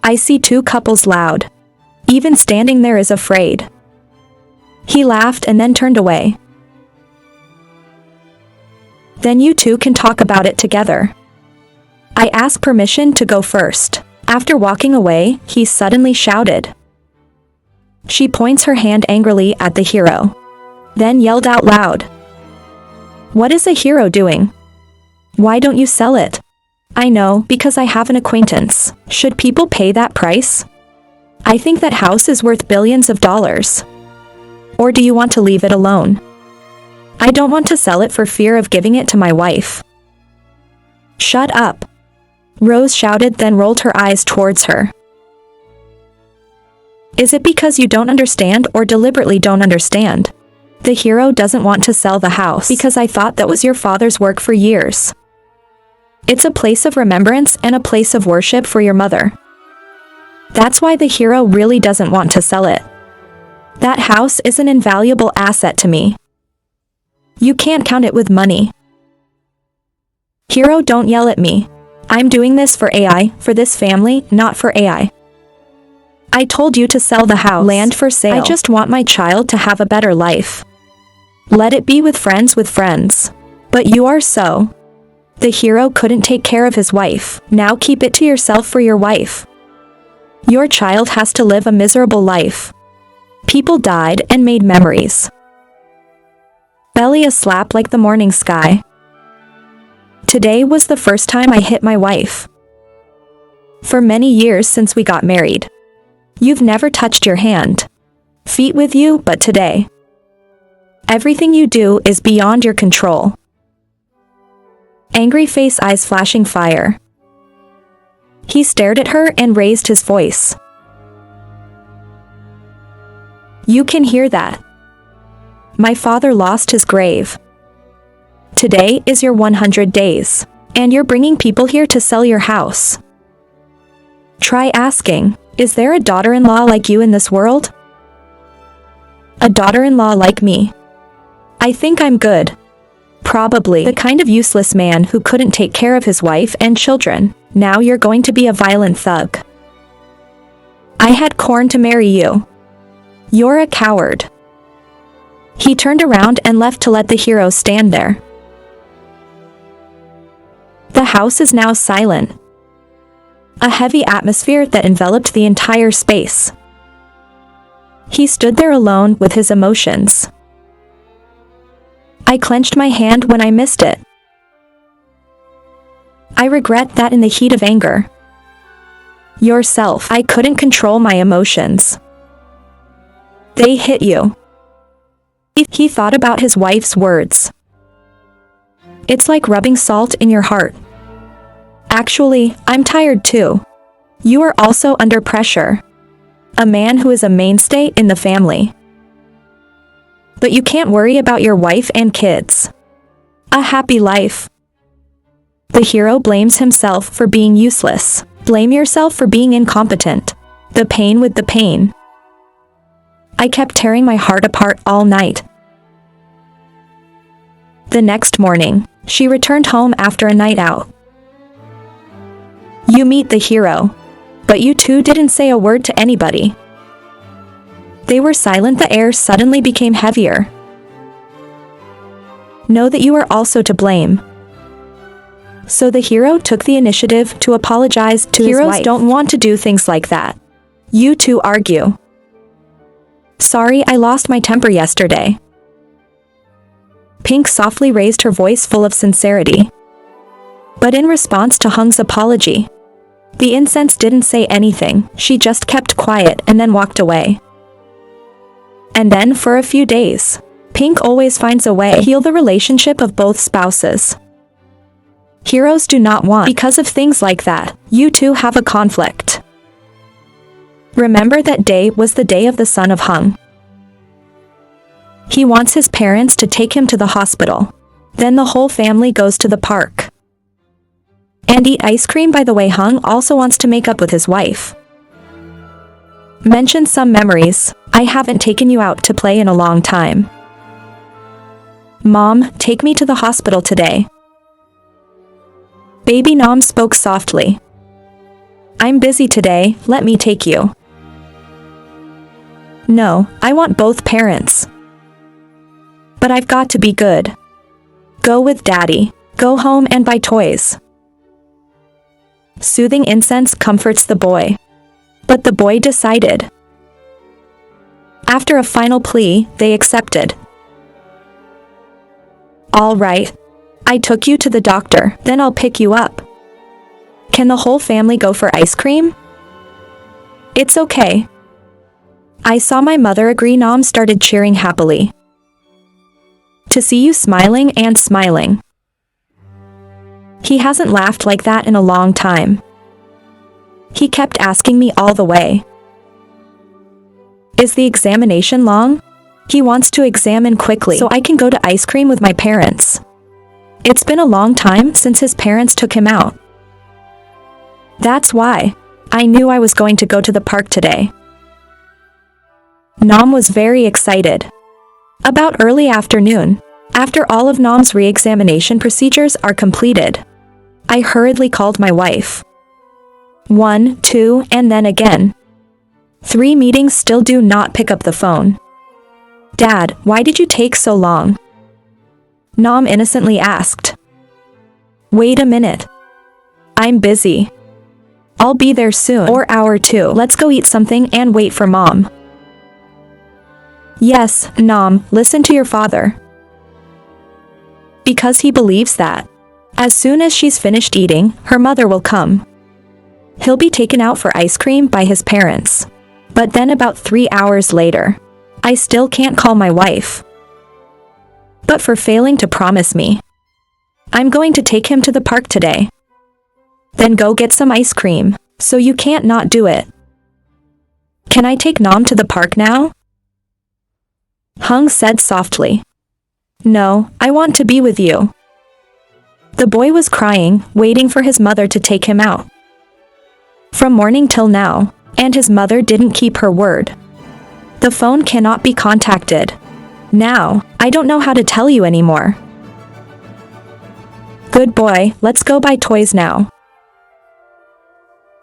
I see 2 couples loud. Even standing there is afraid. He laughed and then turned away. Then you 2 can talk about it together. I ask permission to go first. After walking away, he suddenly shouted. She points her hand angrily at the hero. Then yelled out loud. What is a hero doing? Why don't you sell it? I know, because I have an acquaintance. Should people pay that price? I think that house is worth billions of dollars. Or do you want to leave it alone? I don't want to sell it for fear of giving it to my wife. Shut up. Rose shouted, then rolled her eyes towards her. Is it because you don't understand or deliberately don't understand? The hero doesn't want to sell the house because I thought that was your father's work for years. It's a place of remembrance and a place of worship for your mother. That's why the hero really doesn't want to sell it. That house is an invaluable asset to me. You can't count it with money. Hero, don't yell at me. I'm doing this for AI, for this family, not for AI. I told you to sell the house. Land for sale. I just want my child to have a better life. Let it be with friends. But you are so. The hero couldn't take care of his wife. Now keep it to yourself for your wife. Your child has to live a miserable life. People died and made memories. Belly a slap like the morning sky. Today was the first time I hit my wife. For many years since we got married. You've never touched your hand. Feet with you, but today. Everything you do is beyond your control. Angry face, eyes flashing fire. He stared at her and raised his voice. You can hear that. My father lost his grave. Today is your 100 days, and you're bringing people here to sell your house. Try asking, is there a daughter-in-law like you in this world? A daughter-in-law like me? I think I'm good. Probably the kind of useless man who couldn't take care of his wife and children. Now you're going to be a violent thug. I had corn to marry you. You're a coward. He turned around and left to let the hero stand there. The house is now silent. A heavy atmosphere that enveloped the entire space. He stood there alone with his emotions. I clenched my hand when I missed it. I regret that in the heat of anger. Yourself, I couldn't control my emotions. They hit you. He thought about his wife's words. It's like rubbing salt in your heart. Actually, I'm tired too. You are also under pressure. A man who is a mainstay in the family. But you can't worry about your wife and kids. A happy life. The hero blames himself for being useless. Blame yourself for being incompetent. The pain with the pain. I kept tearing my heart apart all night. The next morning, she returned home after a night out. You meet the hero. But you two didn't say a word to anybody. They were silent. The air suddenly became heavier. Know that you are also to blame. So the hero took the initiative to apologize to his wife. Heroes don't want to do things like that. You two argue. Sorry, I lost my temper yesterday. Pink softly raised her voice full of sincerity. But in response to Hung's apology, the incense didn't say anything. She just kept quiet and then walked away. And then for a few days, Pink always finds a way to heal the relationship of both spouses. Heroes do not want because of things like that. You two have a conflict. Remember that day was the day of the son of Hung. He wants his parents to take him to the hospital. Then the whole family goes to the park. And eat ice cream. By the way, Hung also wants to make up with his wife. Mention some memories. I haven't taken you out to play in a long time. Mom, take me to the hospital today. Baby Nom spoke softly. I'm busy today, let me take you. No, I want both parents. But I've got to be good. Go with Daddy. Go home and buy toys. Soothing incense comforts the boy. But the boy decided. After a final plea, they accepted. All right. I took you to the doctor, then I'll pick you up. Can the whole family go for ice cream? It's okay. I saw my mother agree. Nom started cheering happily. To see you smiling and smiling. He hasn't laughed like that in a long time. He kept asking me all the way. Is the examination long? He wants to examine quickly so I can go to ice cream with my parents. It's been a long time since his parents took him out. That's why. I knew I was going to go to the park today. Nom was very excited. About early afternoon, after all of Nom's re-examination procedures are completed, I hurriedly called my wife. 1, 2, and then again. 3 meetings. Still do not pick up the phone. Dad, why did you take so long? Nom innocently asked. Wait a minute. I'm busy. I'll be there soon. Or hour 2. Let's go eat something and wait for Mom. Yes, Nom, listen to your father. Because he believes that. As soon as she's finished eating, her mother will come. He'll be taken out for ice cream by his parents. But then about 3 hours later, I still can't call my wife. But for failing to promise me. I'm going to take him to the park today. Then go get some ice cream, so you can't not do it. Can I take Nom to the park now? Hung said softly. No, I want to be with you. The boy was crying, waiting for his mother to take him out. From morning till now, and his mother didn't keep her word. The phone cannot be contacted. Now, I don't know how to tell you anymore. Good boy, let's go buy toys now.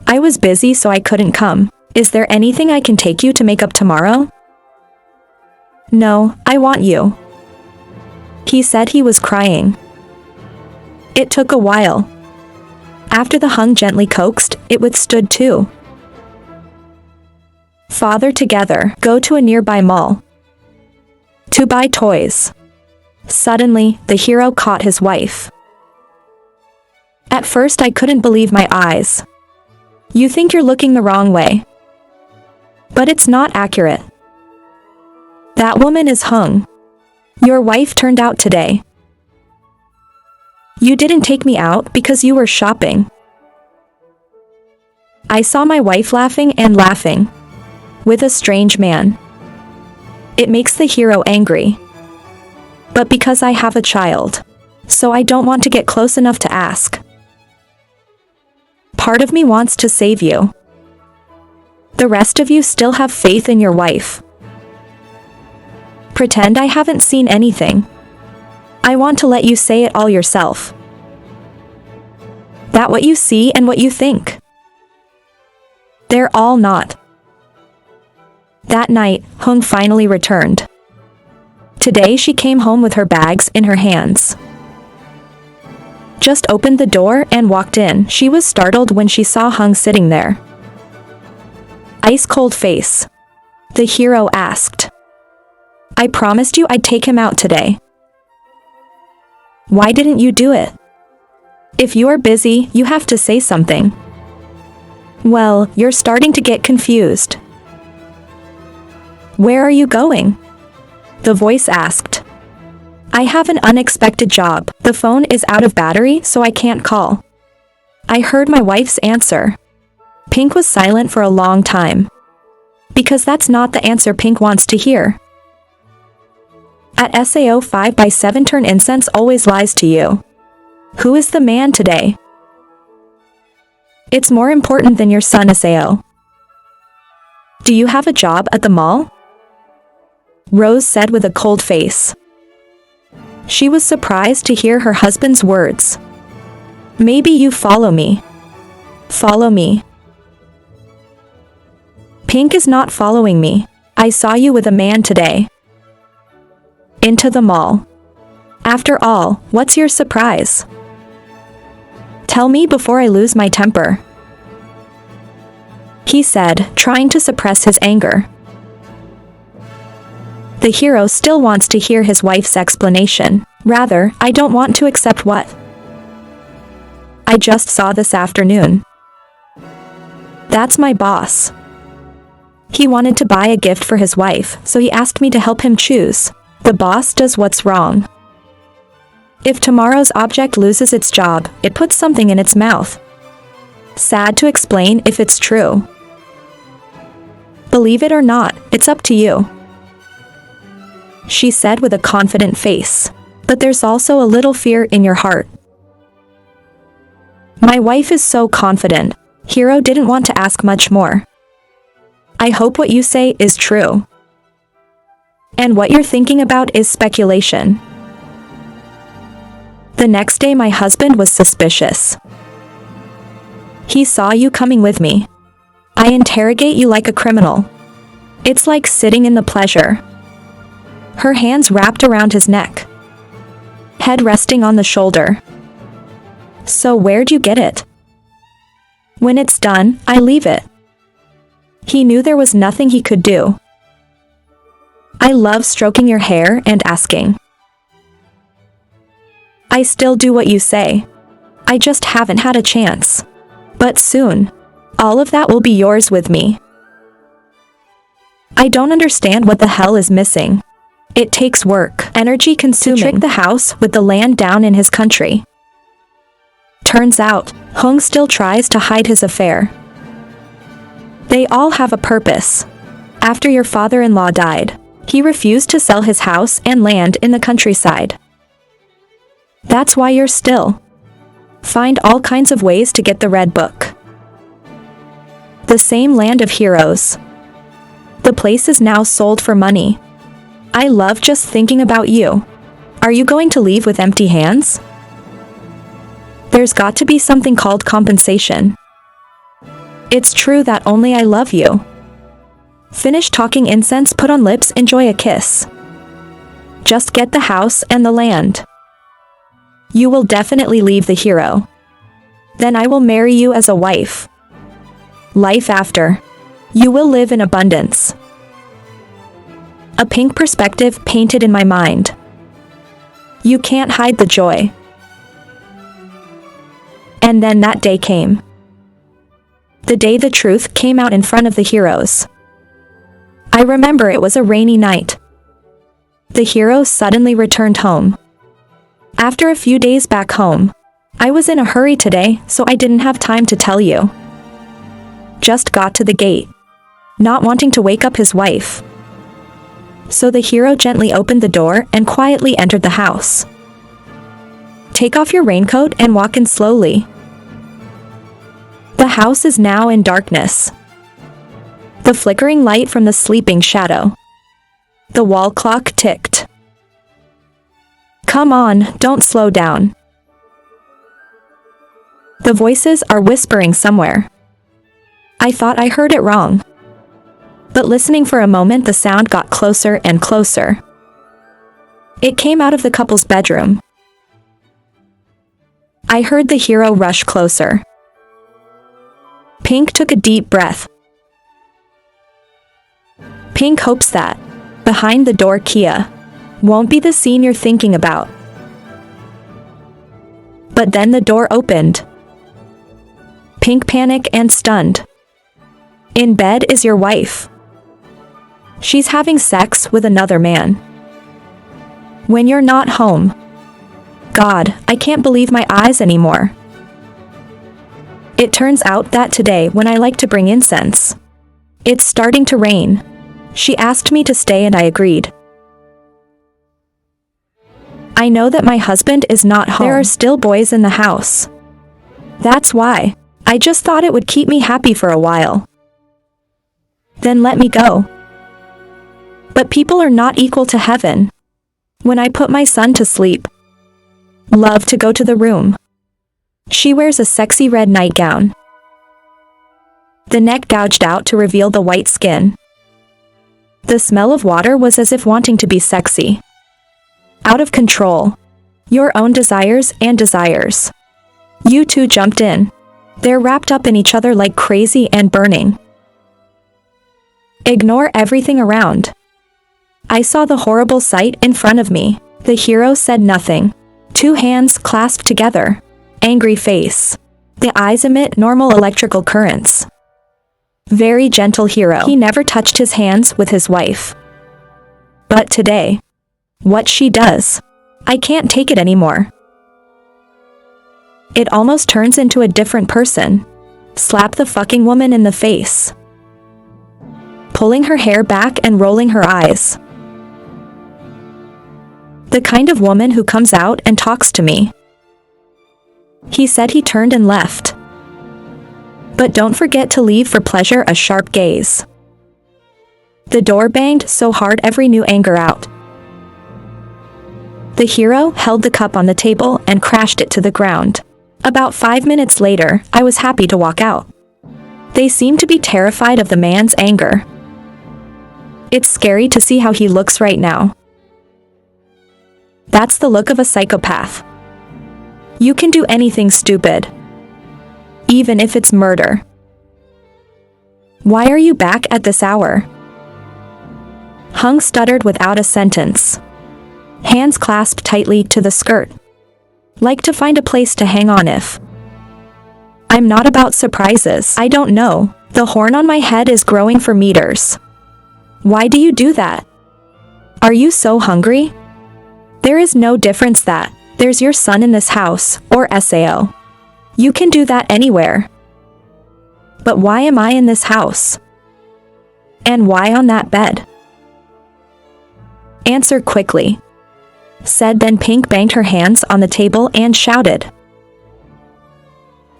I was busy so I couldn't come. Is there anything I can take you to make up tomorrow? No, I want you. He said he was crying. It took a while. After the Hung gently coaxed, it withstood too. Father together, go to a nearby mall. To buy toys. Suddenly, the hero caught his wife. At first I couldn't believe my eyes. You think you're looking the wrong way. But it's not accurate. That woman is Hung. Your wife turned out today. You didn't take me out because you were shopping. I saw my wife laughing and laughing. With a strange man. It makes the hero angry. But because I have a child. So I don't want to get close enough to ask. Part of me wants to save you. The rest of you still have faith in your wife. Pretend I haven't seen anything. I want to let you say it all yourself. That what you see and what you think. They're all not. That night, Hung finally returned. Today she came home with her bags in her hands. Just opened the door and walked in. She was startled when she saw Hung sitting there. Ice-cold face. The hero asked. I promised you I'd take him out today. Why didn't you do it? If you are busy, you have to say something. Well, you're starting to get confused. Where are you going? The voice asked. I have an unexpected job. The phone is out of battery, so I can't call. I heard my wife's answer. Pink was silent for a long time. Because that's not the answer Pink wants to hear. At SAO 5x7 turn incense always lies to you. Who is the man today? It's more important than your son, SAO. Do you have a job at the mall? Rose said with a cold face. She was surprised to hear her husband's words. Maybe you follow me. Follow me. Pink is not following me. I saw you with a man today. Into the mall. After all, what's your surprise? Tell me before I lose my temper. He said, trying to suppress his anger. The hero still wants to hear his wife's explanation. Rather, I don't want to accept what I just saw this afternoon. That's my boss. He wanted to buy a gift for his wife, so he asked me to help him choose. The boss does what's wrong. If tomorrow's object loses its job, it puts something in its mouth. Sad to explain if it's true. Believe it or not, it's up to you. She said with a confident face. But there's also a little fear in your heart. My wife is so confident. Hero didn't want to ask much more. I hope what you say is true. And what you're thinking about is speculation. The next day my husband was suspicious. He saw you coming with me. I interrogate you like a criminal. It's like sitting in the pleasure. Her hands wrapped around his neck. Head resting on the shoulder. So where'd you get it? When it's done, I leave it. He knew there was nothing he could do. I love stroking your hair and asking. I still do what you say. I just haven't had a chance. But soon, all of that will be yours with me. I don't understand what the hell is missing. It takes work, energy consuming, to trick the house with the land down in his country. Turns out, Hung still tries to hide his affair. They all have a purpose. After your father-in-law died, He refused to sell his house and land in the countryside. That's why you're still. Find all kinds of ways to get the red book. The same land of heroes. The place is now sold for money. I love just thinking about you. Are you going to leave with empty hands? There's got to be something called compensation. It's true that only I love you. Finish talking incense, put on lips, enjoy a kiss. Just get the house and the land. You will definitely leave the hero. Then I will marry you as a wife. Life after. You will live in abundance. A pink perspective painted in my mind. You can't hide the joy. And then that day came. The day the truth came out in front of the heroes. I remember it was a rainy night. The hero suddenly returned home. After a few days back home, I was in a hurry today, so I didn't have time to tell you. Just got to the gate, not wanting to wake up his wife. So the hero gently opened the door and quietly entered the house. Take off your raincoat and walk in slowly. The house is now in darkness. The flickering light from the sleeping shadow. The wall clock ticked. Come on, don't slow down. The voices are whispering somewhere. I thought I heard it wrong. But listening for a moment, the sound got closer and closer. It came out of the couple's bedroom. I heard the hero rush closer. Pink took a deep breath. Pink hopes that, behind the door, Kia won't be the scene you're thinking about. But then the door opened. Pink panicked and stunned. In bed is your wife. She's having sex with another man. When you're not home. God, I can't believe my eyes anymore. It turns out that today, when I like to bring incense, it's starting to rain. She asked me to stay and I agreed. I know that my husband is not home. There are still boys in the house. That's why. I just thought it would keep me happy for a while. Then let me go. But people are not equal to heaven. When I put my son to sleep, love to go to the room. She wears a sexy red nightgown. The neck gouged out to reveal the white skin. The smell of water was as if wanting to be sexy. Out of control. Your own desires and desires. You two jumped in. They're wrapped up in each other like crazy and burning. Ignore everything around. I saw the horrible sight in front of me. The hero said nothing. Two hands clasped together. Angry face. The eyes emit normal electrical currents. Very gentle hero. He never touched his hands with his wife. But today, what she does, I can't take it anymore. It almost turns into a different person. Slap the fucking woman in the face. Pulling her hair back and rolling her eyes. The kind of woman who comes out and talks to me. He said he turned and left. But don't forget to leave for pleasure a sharp gaze. The door banged so hard every new anger out. The hero held the cup on the table and crashed it to the ground. About 5 minutes later, I was happy to walk out. They seemed to be terrified of the man's anger. It's scary to see how he looks right now. That's the look of a psychopath. You can do anything stupid. Even if it's murder. Why are you back at this hour? Hung stuttered without a sentence. Hands clasped tightly to the skirt. Like to find a place to hang on if. I'm not about surprises. I don't know. The horn on my head is growing for meters. Why do you do that? Are you so hungry? There is no difference that there's your son in this house, or SAO. You can do that anywhere. But why am I in this house? And why on that bed? Answer quickly," said. Then Pink banged her hands on the table and shouted,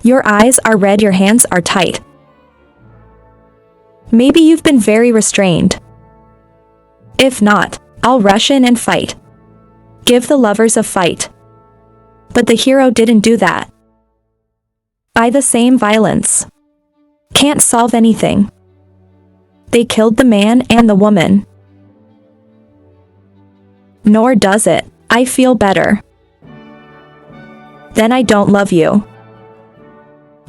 "Your eyes are red, your hands are tight. Maybe you've been very restrained. If not, I'll rush in and fight. Give the lovers a fight." But the hero didn't do that. By the same violence. Can't solve anything. They killed the man and the woman. Nor does it. I feel better. Then I don't love you.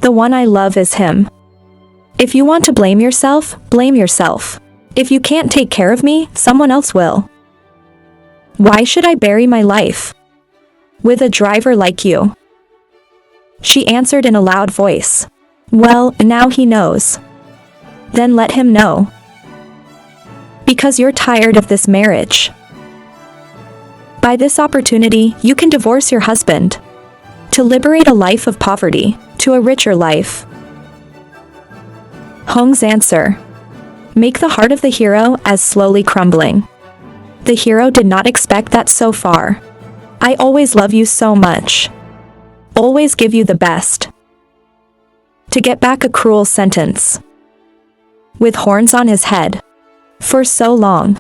The one I love is him. If you want to blame yourself, blame yourself. If you can't take care of me, someone else will. Why should I bury my life with a driver like you?" She answered in a loud voice. "Well, now he knows. Then let him know. Because you're tired of this marriage. By this opportunity, you can divorce your husband to liberate a life of poverty to a richer life." Hong's answer make the heart of the hero as slowly crumbling. The hero did not expect that so far. "I always love you so much. Always give you the best." To get back a cruel sentence. With horns on his head. For so long.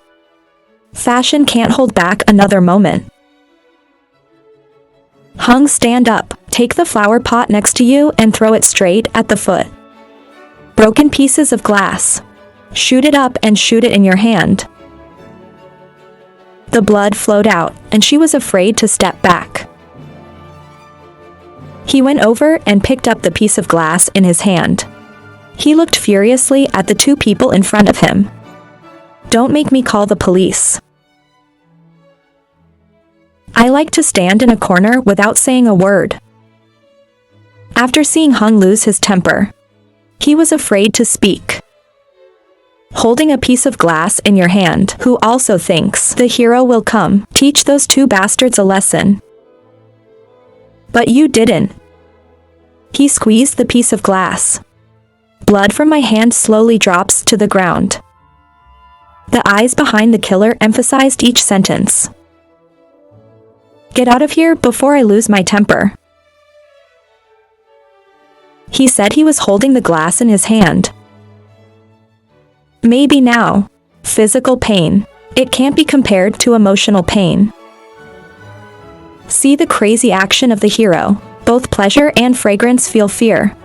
Fashion can't hold back another moment. Hung, stand up, take the flower pot next to you and throw it straight at the foot. Broken pieces of glass. Shoot it up and shoot it in your hand. The blood flowed out, and she was afraid to step back. He went over and picked up the piece of glass in his hand. He looked furiously at the two people in front of him. "Don't make me call the police. I like to stand in a corner without saying a word." After seeing Hung lose his temper, he was afraid to speak. Holding a piece of glass in your hand, who also thinks the hero will come teach those two bastards a lesson. But you didn't. He squeezed the piece of glass. Blood from my hand slowly drops to the ground. The eyes behind the killer emphasized each sentence. "Get out of here before I lose my temper." He said he was holding the glass in his hand. Maybe now. Physical pain. It can't be compared to emotional pain. See the crazy action of the hero. Both pleasure and fragrance feel fear.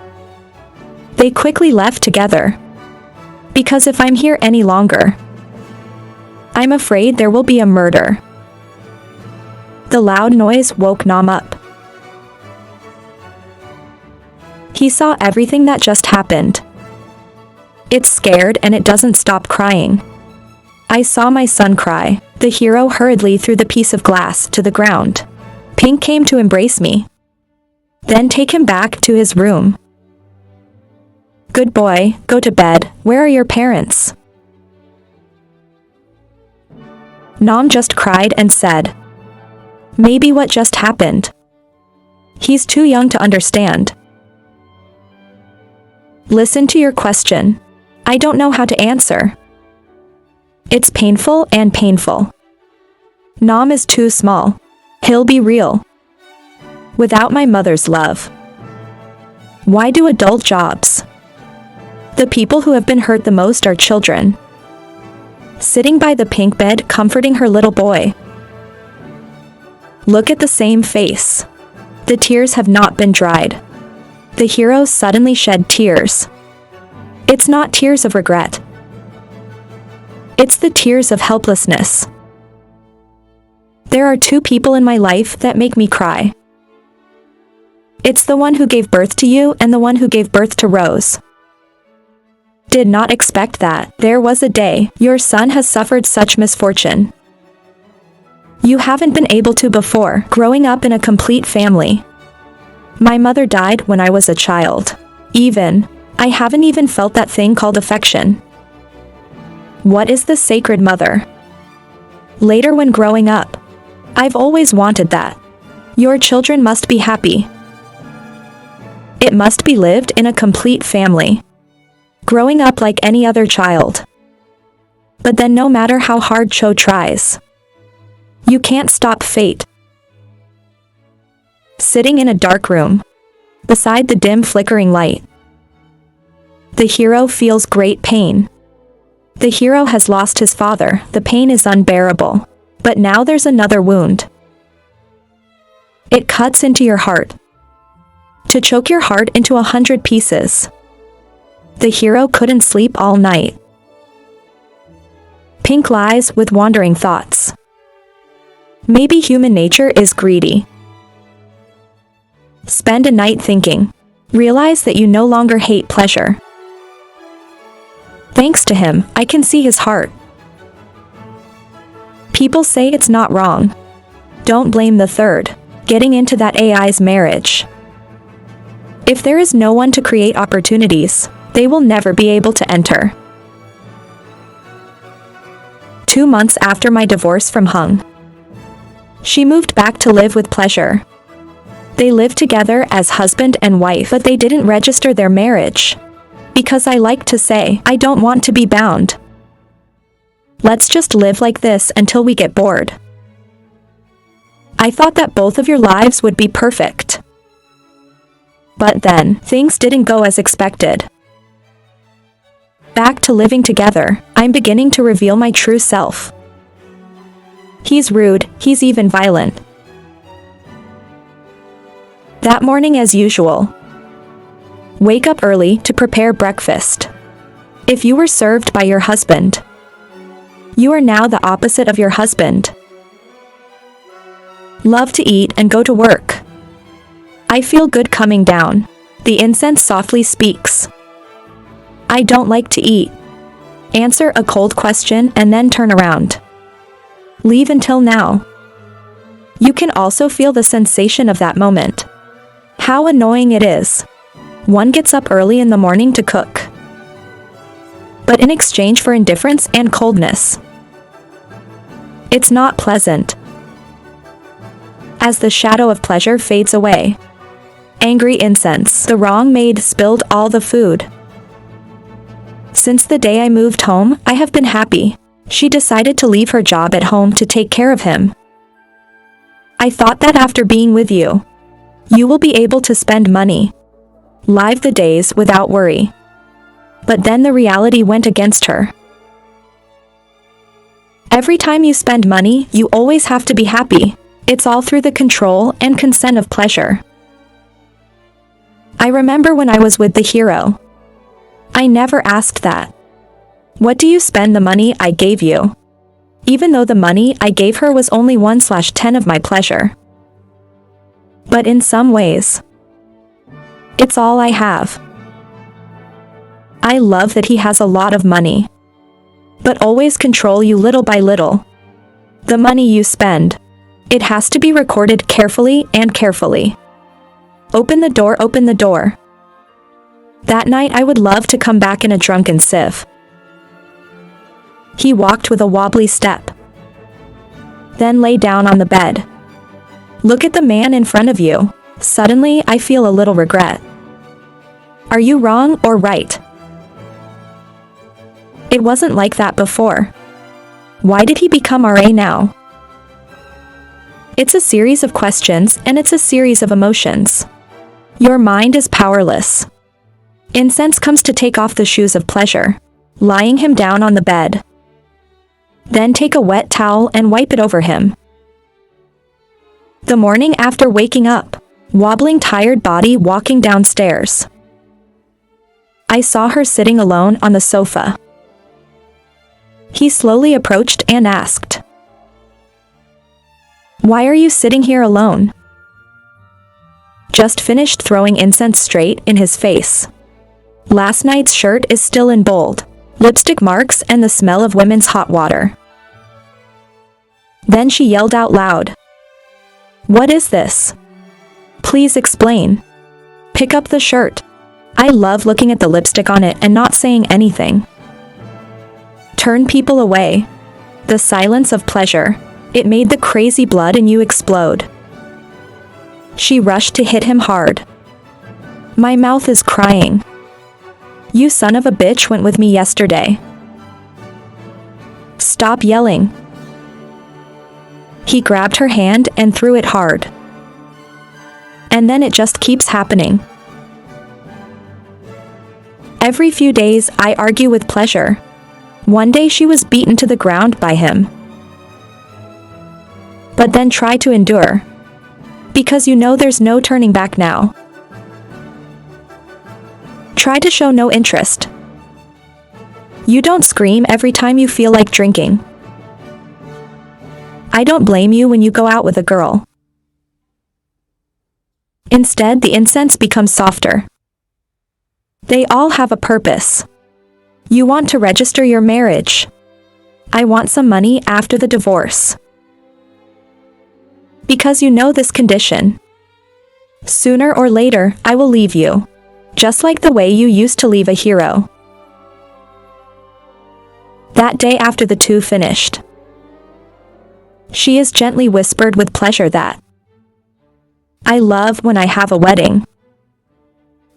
They quickly left together. Because if I'm here any longer, I'm afraid there will be a murder. The loud noise woke Nam up. He saw everything that just happened. It's scared and it doesn't stop crying. "I saw my son cry." The hero hurriedly threw the piece of glass to the ground. Pink came to embrace me. Then take him back to his room. "Good boy, go to bed. Where are your parents?" Nam just cried and said, "Maybe what just happened. He's too young to understand." Listen to your question. I don't know how to answer. It's painful and painful. Nam is too small. He'll be real. Without my mother's love. Why do adult jobs? The people who have been hurt the most are children. Sitting by the pink bed comforting her little boy. Look at the same face. The tears have not been dried. The hero suddenly shed tears. It's not tears of regret. It's the tears of helplessness. There are two people in my life that make me cry. It's the one who gave birth to you and the one who gave birth to Rose. Did not expect that. There was a day your son has suffered such misfortune. You haven't been able to before, growing up in a complete family. My mother died when I was a child. I haven't even felt that thing called affection. What is the sacred mother? Later when growing up, I've always wanted that. Your children must be happy. It must be lived in a complete family. Growing up like any other child. But then no matter how hard Cho tries, You can't stop fate. Sitting in a dark room, beside the dim flickering light, the hero feels great pain. The hero has lost his father, the pain is unbearable. But now there's another wound. It cuts into your heart. To choke your heart into 100 pieces. The hero couldn't sleep all night. Pink lies with wandering thoughts. Maybe human nature is greedy. Spend a night thinking. Realize that you no longer hate pleasure. Thanks to him, I can see his heart. People say it's not wrong. Don't blame the third, getting into that AI's marriage. If there is no one to create opportunities, they will never be able to enter. 2 months after my divorce from Hung, she moved back to live with pleasure. They lived together as husband and wife, but they didn't register their marriage. Because I like to say, I don't want to be bound. Let's just live like this until we get bored. I thought that both of your lives would be perfect. But then, things didn't go as expected. Back to living together, I'm beginning to reveal my true self. He's rude, he's even violent. That morning as usual. Wake up early to prepare breakfast. If you were served by your husband, you are now the opposite of your husband. Love to eat and go to work. I feel good coming down. The incense softly speaks. I don't like to eat. Answer a cold question and then turn around. Leave until now. You can also feel the sensation of that moment. How annoying it is. One gets up early in the morning to cook. But in exchange for indifference and coldness. It's not pleasant. As the shadow of pleasure fades away. Angry incense, the wrong maid spilled all the food. Since the day I moved home, I have been happy. She decided to leave her job at home to take care of him. I thought that after being with you, you will be able to spend money. Live the days without worry. But then the reality went against her. Every time you spend money, you always have to be happy. It's all through the control and consent of pleasure. I remember when I was with the hero. I never asked that. What do you spend the money I gave you? Even though the money I gave her was only 1/10 of my pleasure. But in some ways, it's all I have. I love that he has a lot of money. But always control you little by little. The money you spend, it has to be recorded carefully and carefully. Open the door, open the door. That night I would love to come back in a drunken sieve. He walked with a wobbly step. Then lay down on the bed. Look at the man in front of you. Suddenly I feel a little regret. Are you wrong or right? It wasn't like that before. Why did he become RA now? It's a series of questions and it's a series of emotions. Your mind is powerless. Incense comes to take off the shoes of pleasure, lying him down on the bed. Then take a wet towel and wipe it over him. The morning after waking up, wobbling tired body walking downstairs. I saw her sitting alone on the sofa. He slowly approached and asked, "Why are you sitting here alone?" Just finished throwing incense straight in his face. Last night's shirt is still in bold, lipstick marks and the smell of women's hot water. Then she yelled out loud, "What is this? Please explain. Pick up the shirt." I love looking at the lipstick on it and not saying anything. Turn people away. The silence of pleasure. It made the crazy blood in you explode. She rushed to hit him hard. My mouth is crying. You son of a bitch went with me yesterday. Stop yelling. He grabbed her hand and threw it hard. And then it just keeps happening. Every few days, I argue with pleasure. One day she was beaten to the ground by him. But then try to endure. Because you know there's no turning back now. Try to show no interest. You don't scream every time you feel like drinking. I don't blame you when you go out with a girl. Instead, the incense becomes softer. They all have a purpose. You want to register your marriage. I want some money after the divorce. Because you know this condition. Sooner or later, I will leave you. Just like the way you used to leave a hero. That day after the two finished. She is gently whispered with pleasure that I love when I have a wedding.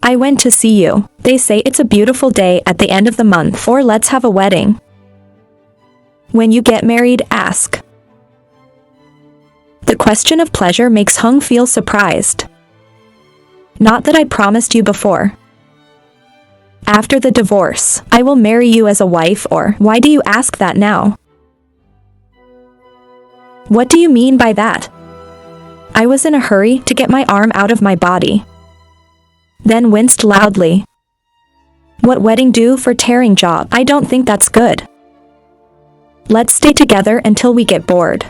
I went to see you. They say it's a beautiful day at the end of the month, or let's have a wedding. When you get married, ask. The question of pleasure makes Hung feel surprised. Not that I promised you before. After the divorce, I will marry you as a wife, or why do you ask that now? What do you mean by that? I was in a hurry to get my arm out of my body. Then winced loudly. What wedding do for tearing job? I don't think that's good. Let's stay together until we get bored.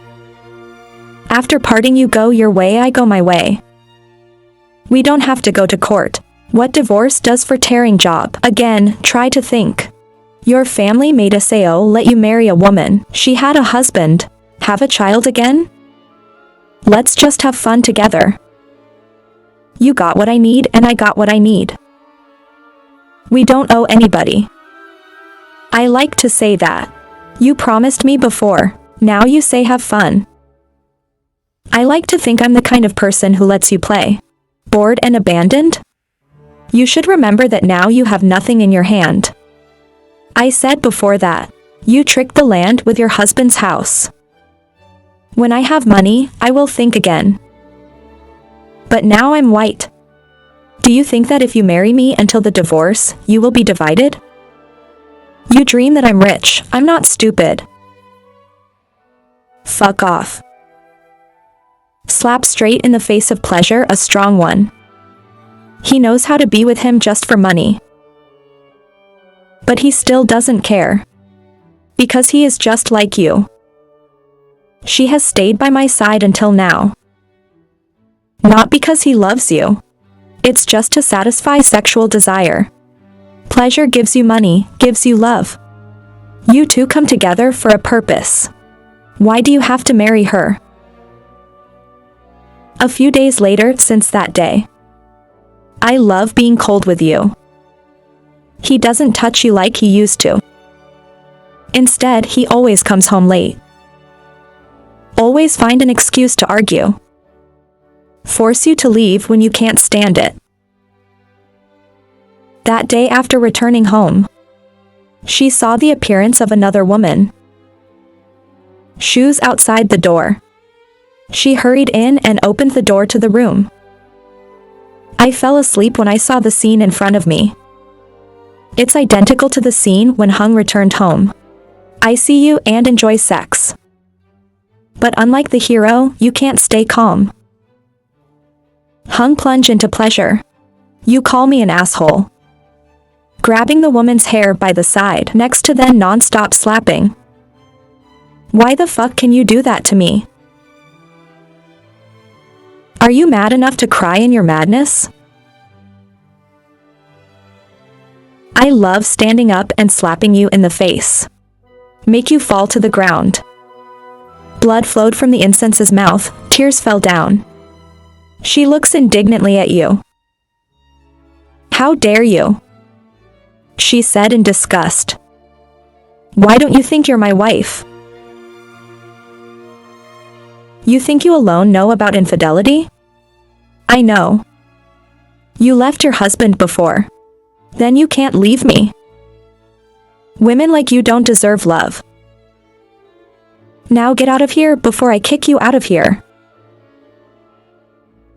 After parting you go your way, I go my way. We don't have to go to court. What divorce does for tearing job? Again, try to think. Your family made a sale, let you marry a woman. She had a husband. Have a child again? Let's just have fun together. You got what I need and I got what I need. We don't owe anybody. I like to say that. You promised me before. Now you say have fun. I like to think I'm the kind of person who lets you play. Bored and abandoned? You should remember that now you have nothing in your hand. I said before that. You tricked the land with your husband's house. When I have money, I will think again. But now I'm white. Do you think that if you marry me until the divorce, you will be divided? You dream that I'm rich. I'm not stupid. Fuck off. Slap straight in the face of pleasure, a strong one. He knows how to be with him just for money. But he still doesn't care. Because he is just like you. She has stayed by my side until now. Not because he loves you. It's just to satisfy sexual desire. Pleasure gives you money, gives you love. You two come together for a purpose. Why do you have to marry her? A few days later, since that day. I love being cold with you. He doesn't touch you like he used to. Instead, he always comes home late. Always find an excuse to argue. Force you to leave when you can't stand it. That day after returning home, she saw the appearance of another woman. Shoes outside the door. She hurried in and opened the door to the room. I fell asleep when I saw the scene in front of me. It's identical to the scene when Hung returned home. I see you and enjoy sex. But unlike the hero, you can't stay calm. Hung plunged into pleasure. You call me an asshole. Grabbing the woman's hair by the side next to then non-stop slapping. Why the fuck can you do that to me? Are you mad enough to cry in your madness? I love standing up and slapping you in the face. Make you fall to the ground. Blood flowed from the incense's mouth, tears fell down. She looks indignantly at you. How dare you? She said in disgust. Why don't you think you're my wife? You think you alone know about infidelity? I know. You left your husband before. Then you can't leave me. Women like you don't deserve love. Now get out of here before I kick you out of here.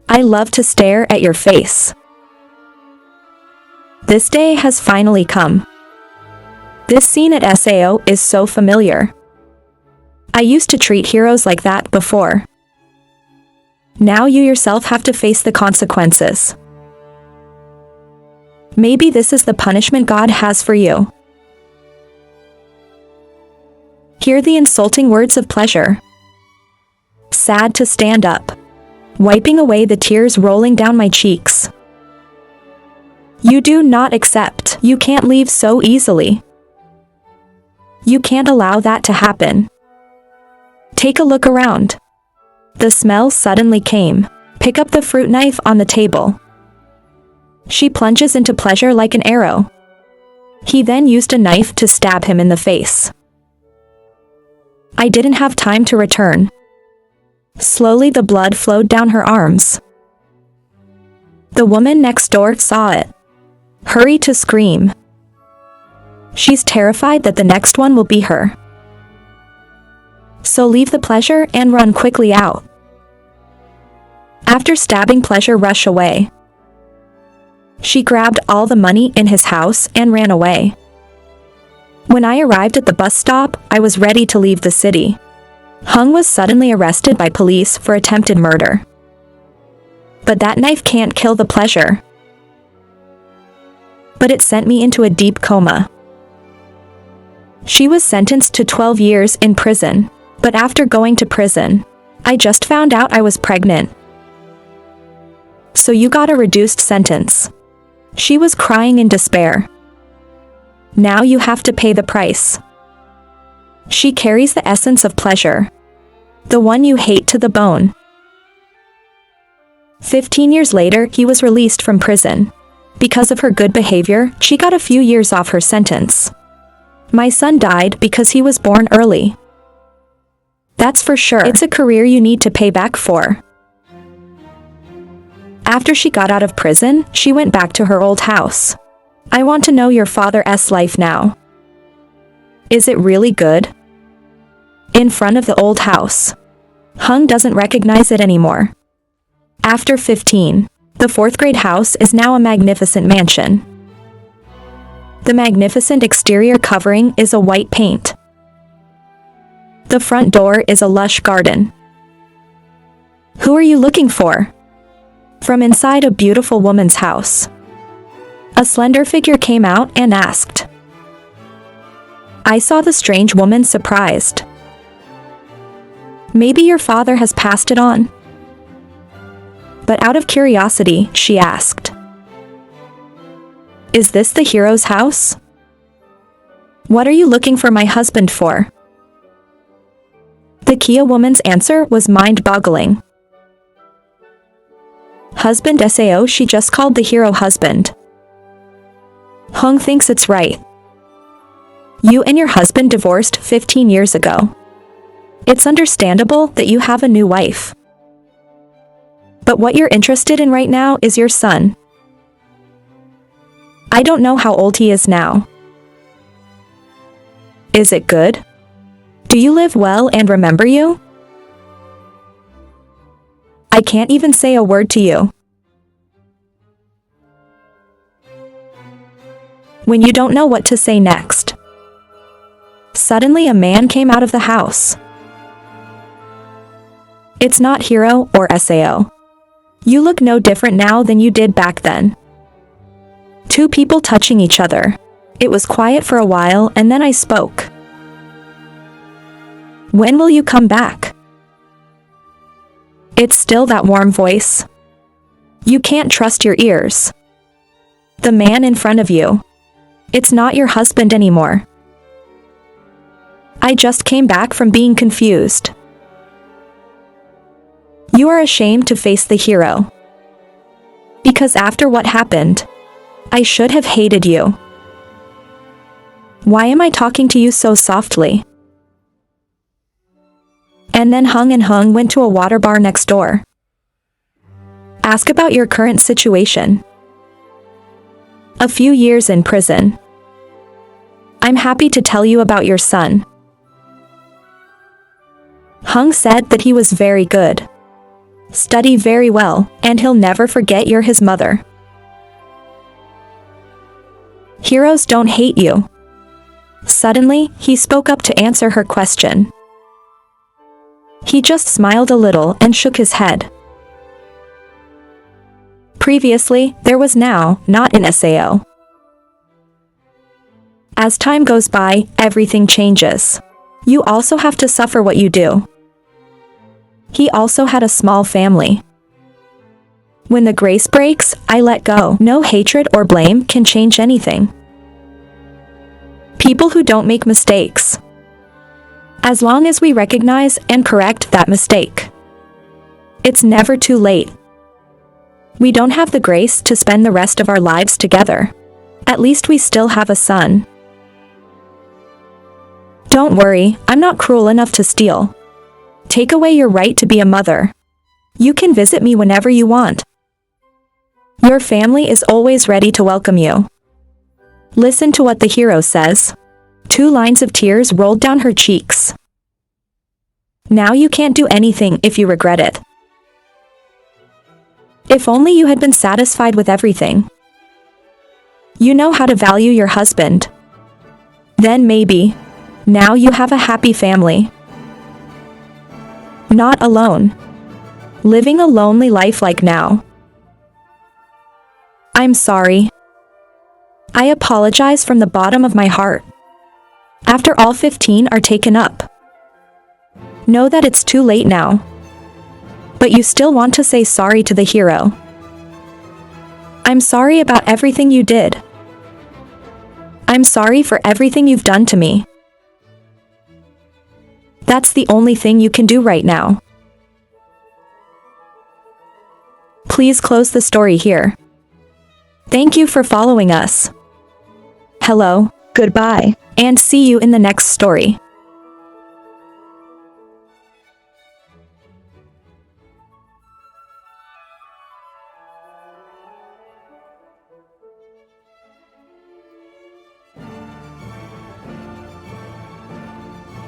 I love to stare at your face. This day has finally come. This scene at SAO is so familiar. I used to treat heroes like that before. Now you yourself have to face the consequences. Maybe this is the punishment God has for you. Hear the insulting words of pleasure. Sad to stand up, wiping away the tears rolling down my cheeks. You do not accept. You can't leave so easily. You can't allow that to happen. Take a look around. The smell suddenly came. Pick up the fruit knife on the table. She plunges into pleasure like an arrow. He then used a knife to stab him in the face. I didn't have time to return. Slowly the blood flowed down her arms. The woman next door saw it. Hurry to scream. She's terrified that the next one will be her. So leave the pleasure and run quickly out. After stabbing pleasure, rush away. She grabbed all the money in his house and ran away. When I arrived at the bus stop, I was ready to leave the city. Hung was suddenly arrested by police for attempted murder. But that knife can't kill the pleasure. But it sent me into a deep coma. She was sentenced to 12 years in prison, but after going to prison, I just found out I was pregnant. So you got a reduced sentence. She was crying in despair. Now you have to pay the price. She carries the essence of pleasure, the one you hate, to the bone. 15 years later, he was released from prison. Because of her good behavior, she got a few years off her sentence. My son died because he was born early. That's for sure. It's a career you need to pay back for. After she got out of prison, she went back to her old house. I want to know your father's life now. Is it really good? In front of the old house. Hung doesn't recognize it anymore. After 15, the fourth-grade house is now a magnificent mansion. The magnificent exterior covering is a white paint. The front door is a lush garden. Who are you looking for? From inside a beautiful woman's house, a slender figure came out and asked. I saw the strange woman surprised. Maybe your father has passed it on. But out of curiosity, she asked. Is this the hero's house? What are you looking for my husband for? The Kia woman's answer was mind-boggling. Husband SAO, she just called the hero husband. Hung thinks it's right. You and your husband divorced 15 years ago. It's understandable that you have a new wife. But what you're interested in right now is your son. I don't know how old he is now. Is it good? Do you live well and remember you? I can't even say a word to you. When you don't know what to say next. Suddenly a man came out of the house. It's not hero or SAO. You look no different now than you did back then. Two people touching each other. It was quiet for a while and then I spoke. When will you come back? It's still that warm voice. You can't trust your ears. The man in front of you. It's not your husband anymore. I just came back from being confused. You are ashamed to face the hero. Because after what happened, I should have hated you. Why am I talking to you so softly? And then Hung went to a water bar next door. Ask about your current situation. A few years in prison. I'm happy to tell you about your son. Hung said that he was very good. Study very well, and he'll never forget you're his mother. Heroes don't hate you. Suddenly, he spoke up to answer her question. He just smiled a little and shook his head. Previously, there was now, not an SAO. As time goes by, everything changes. You also have to suffer what you do. He also had a small family. When the grace breaks, I let go. No hatred or blame can change anything. People who don't make mistakes. As long as we recognize and correct that mistake. It's never too late. We don't have the grace to spend the rest of our lives together. At least we still have a son. Don't worry, I'm not cruel enough to steal. Take away your right to be a mother. You can visit me whenever you want. Your family is always ready to welcome you. Listen to what the hero says. 2 lines of tears rolled down her cheeks. Now you can't do anything if you regret it. If only you had been satisfied with everything. You know how to value your husband. Then maybe. Now you have a happy family. Not alone. Living a lonely life like now. I'm sorry. I apologize from the bottom of my heart. After all 15 are taken up. Know that it's too late now. But you still want to say sorry to the hero. I'm sorry about everything you did. I'm sorry for everything you've done to me. That's the only thing you can do right now. Please close the story here. Thank you for following us. Hello, goodbye, and see you in the next story.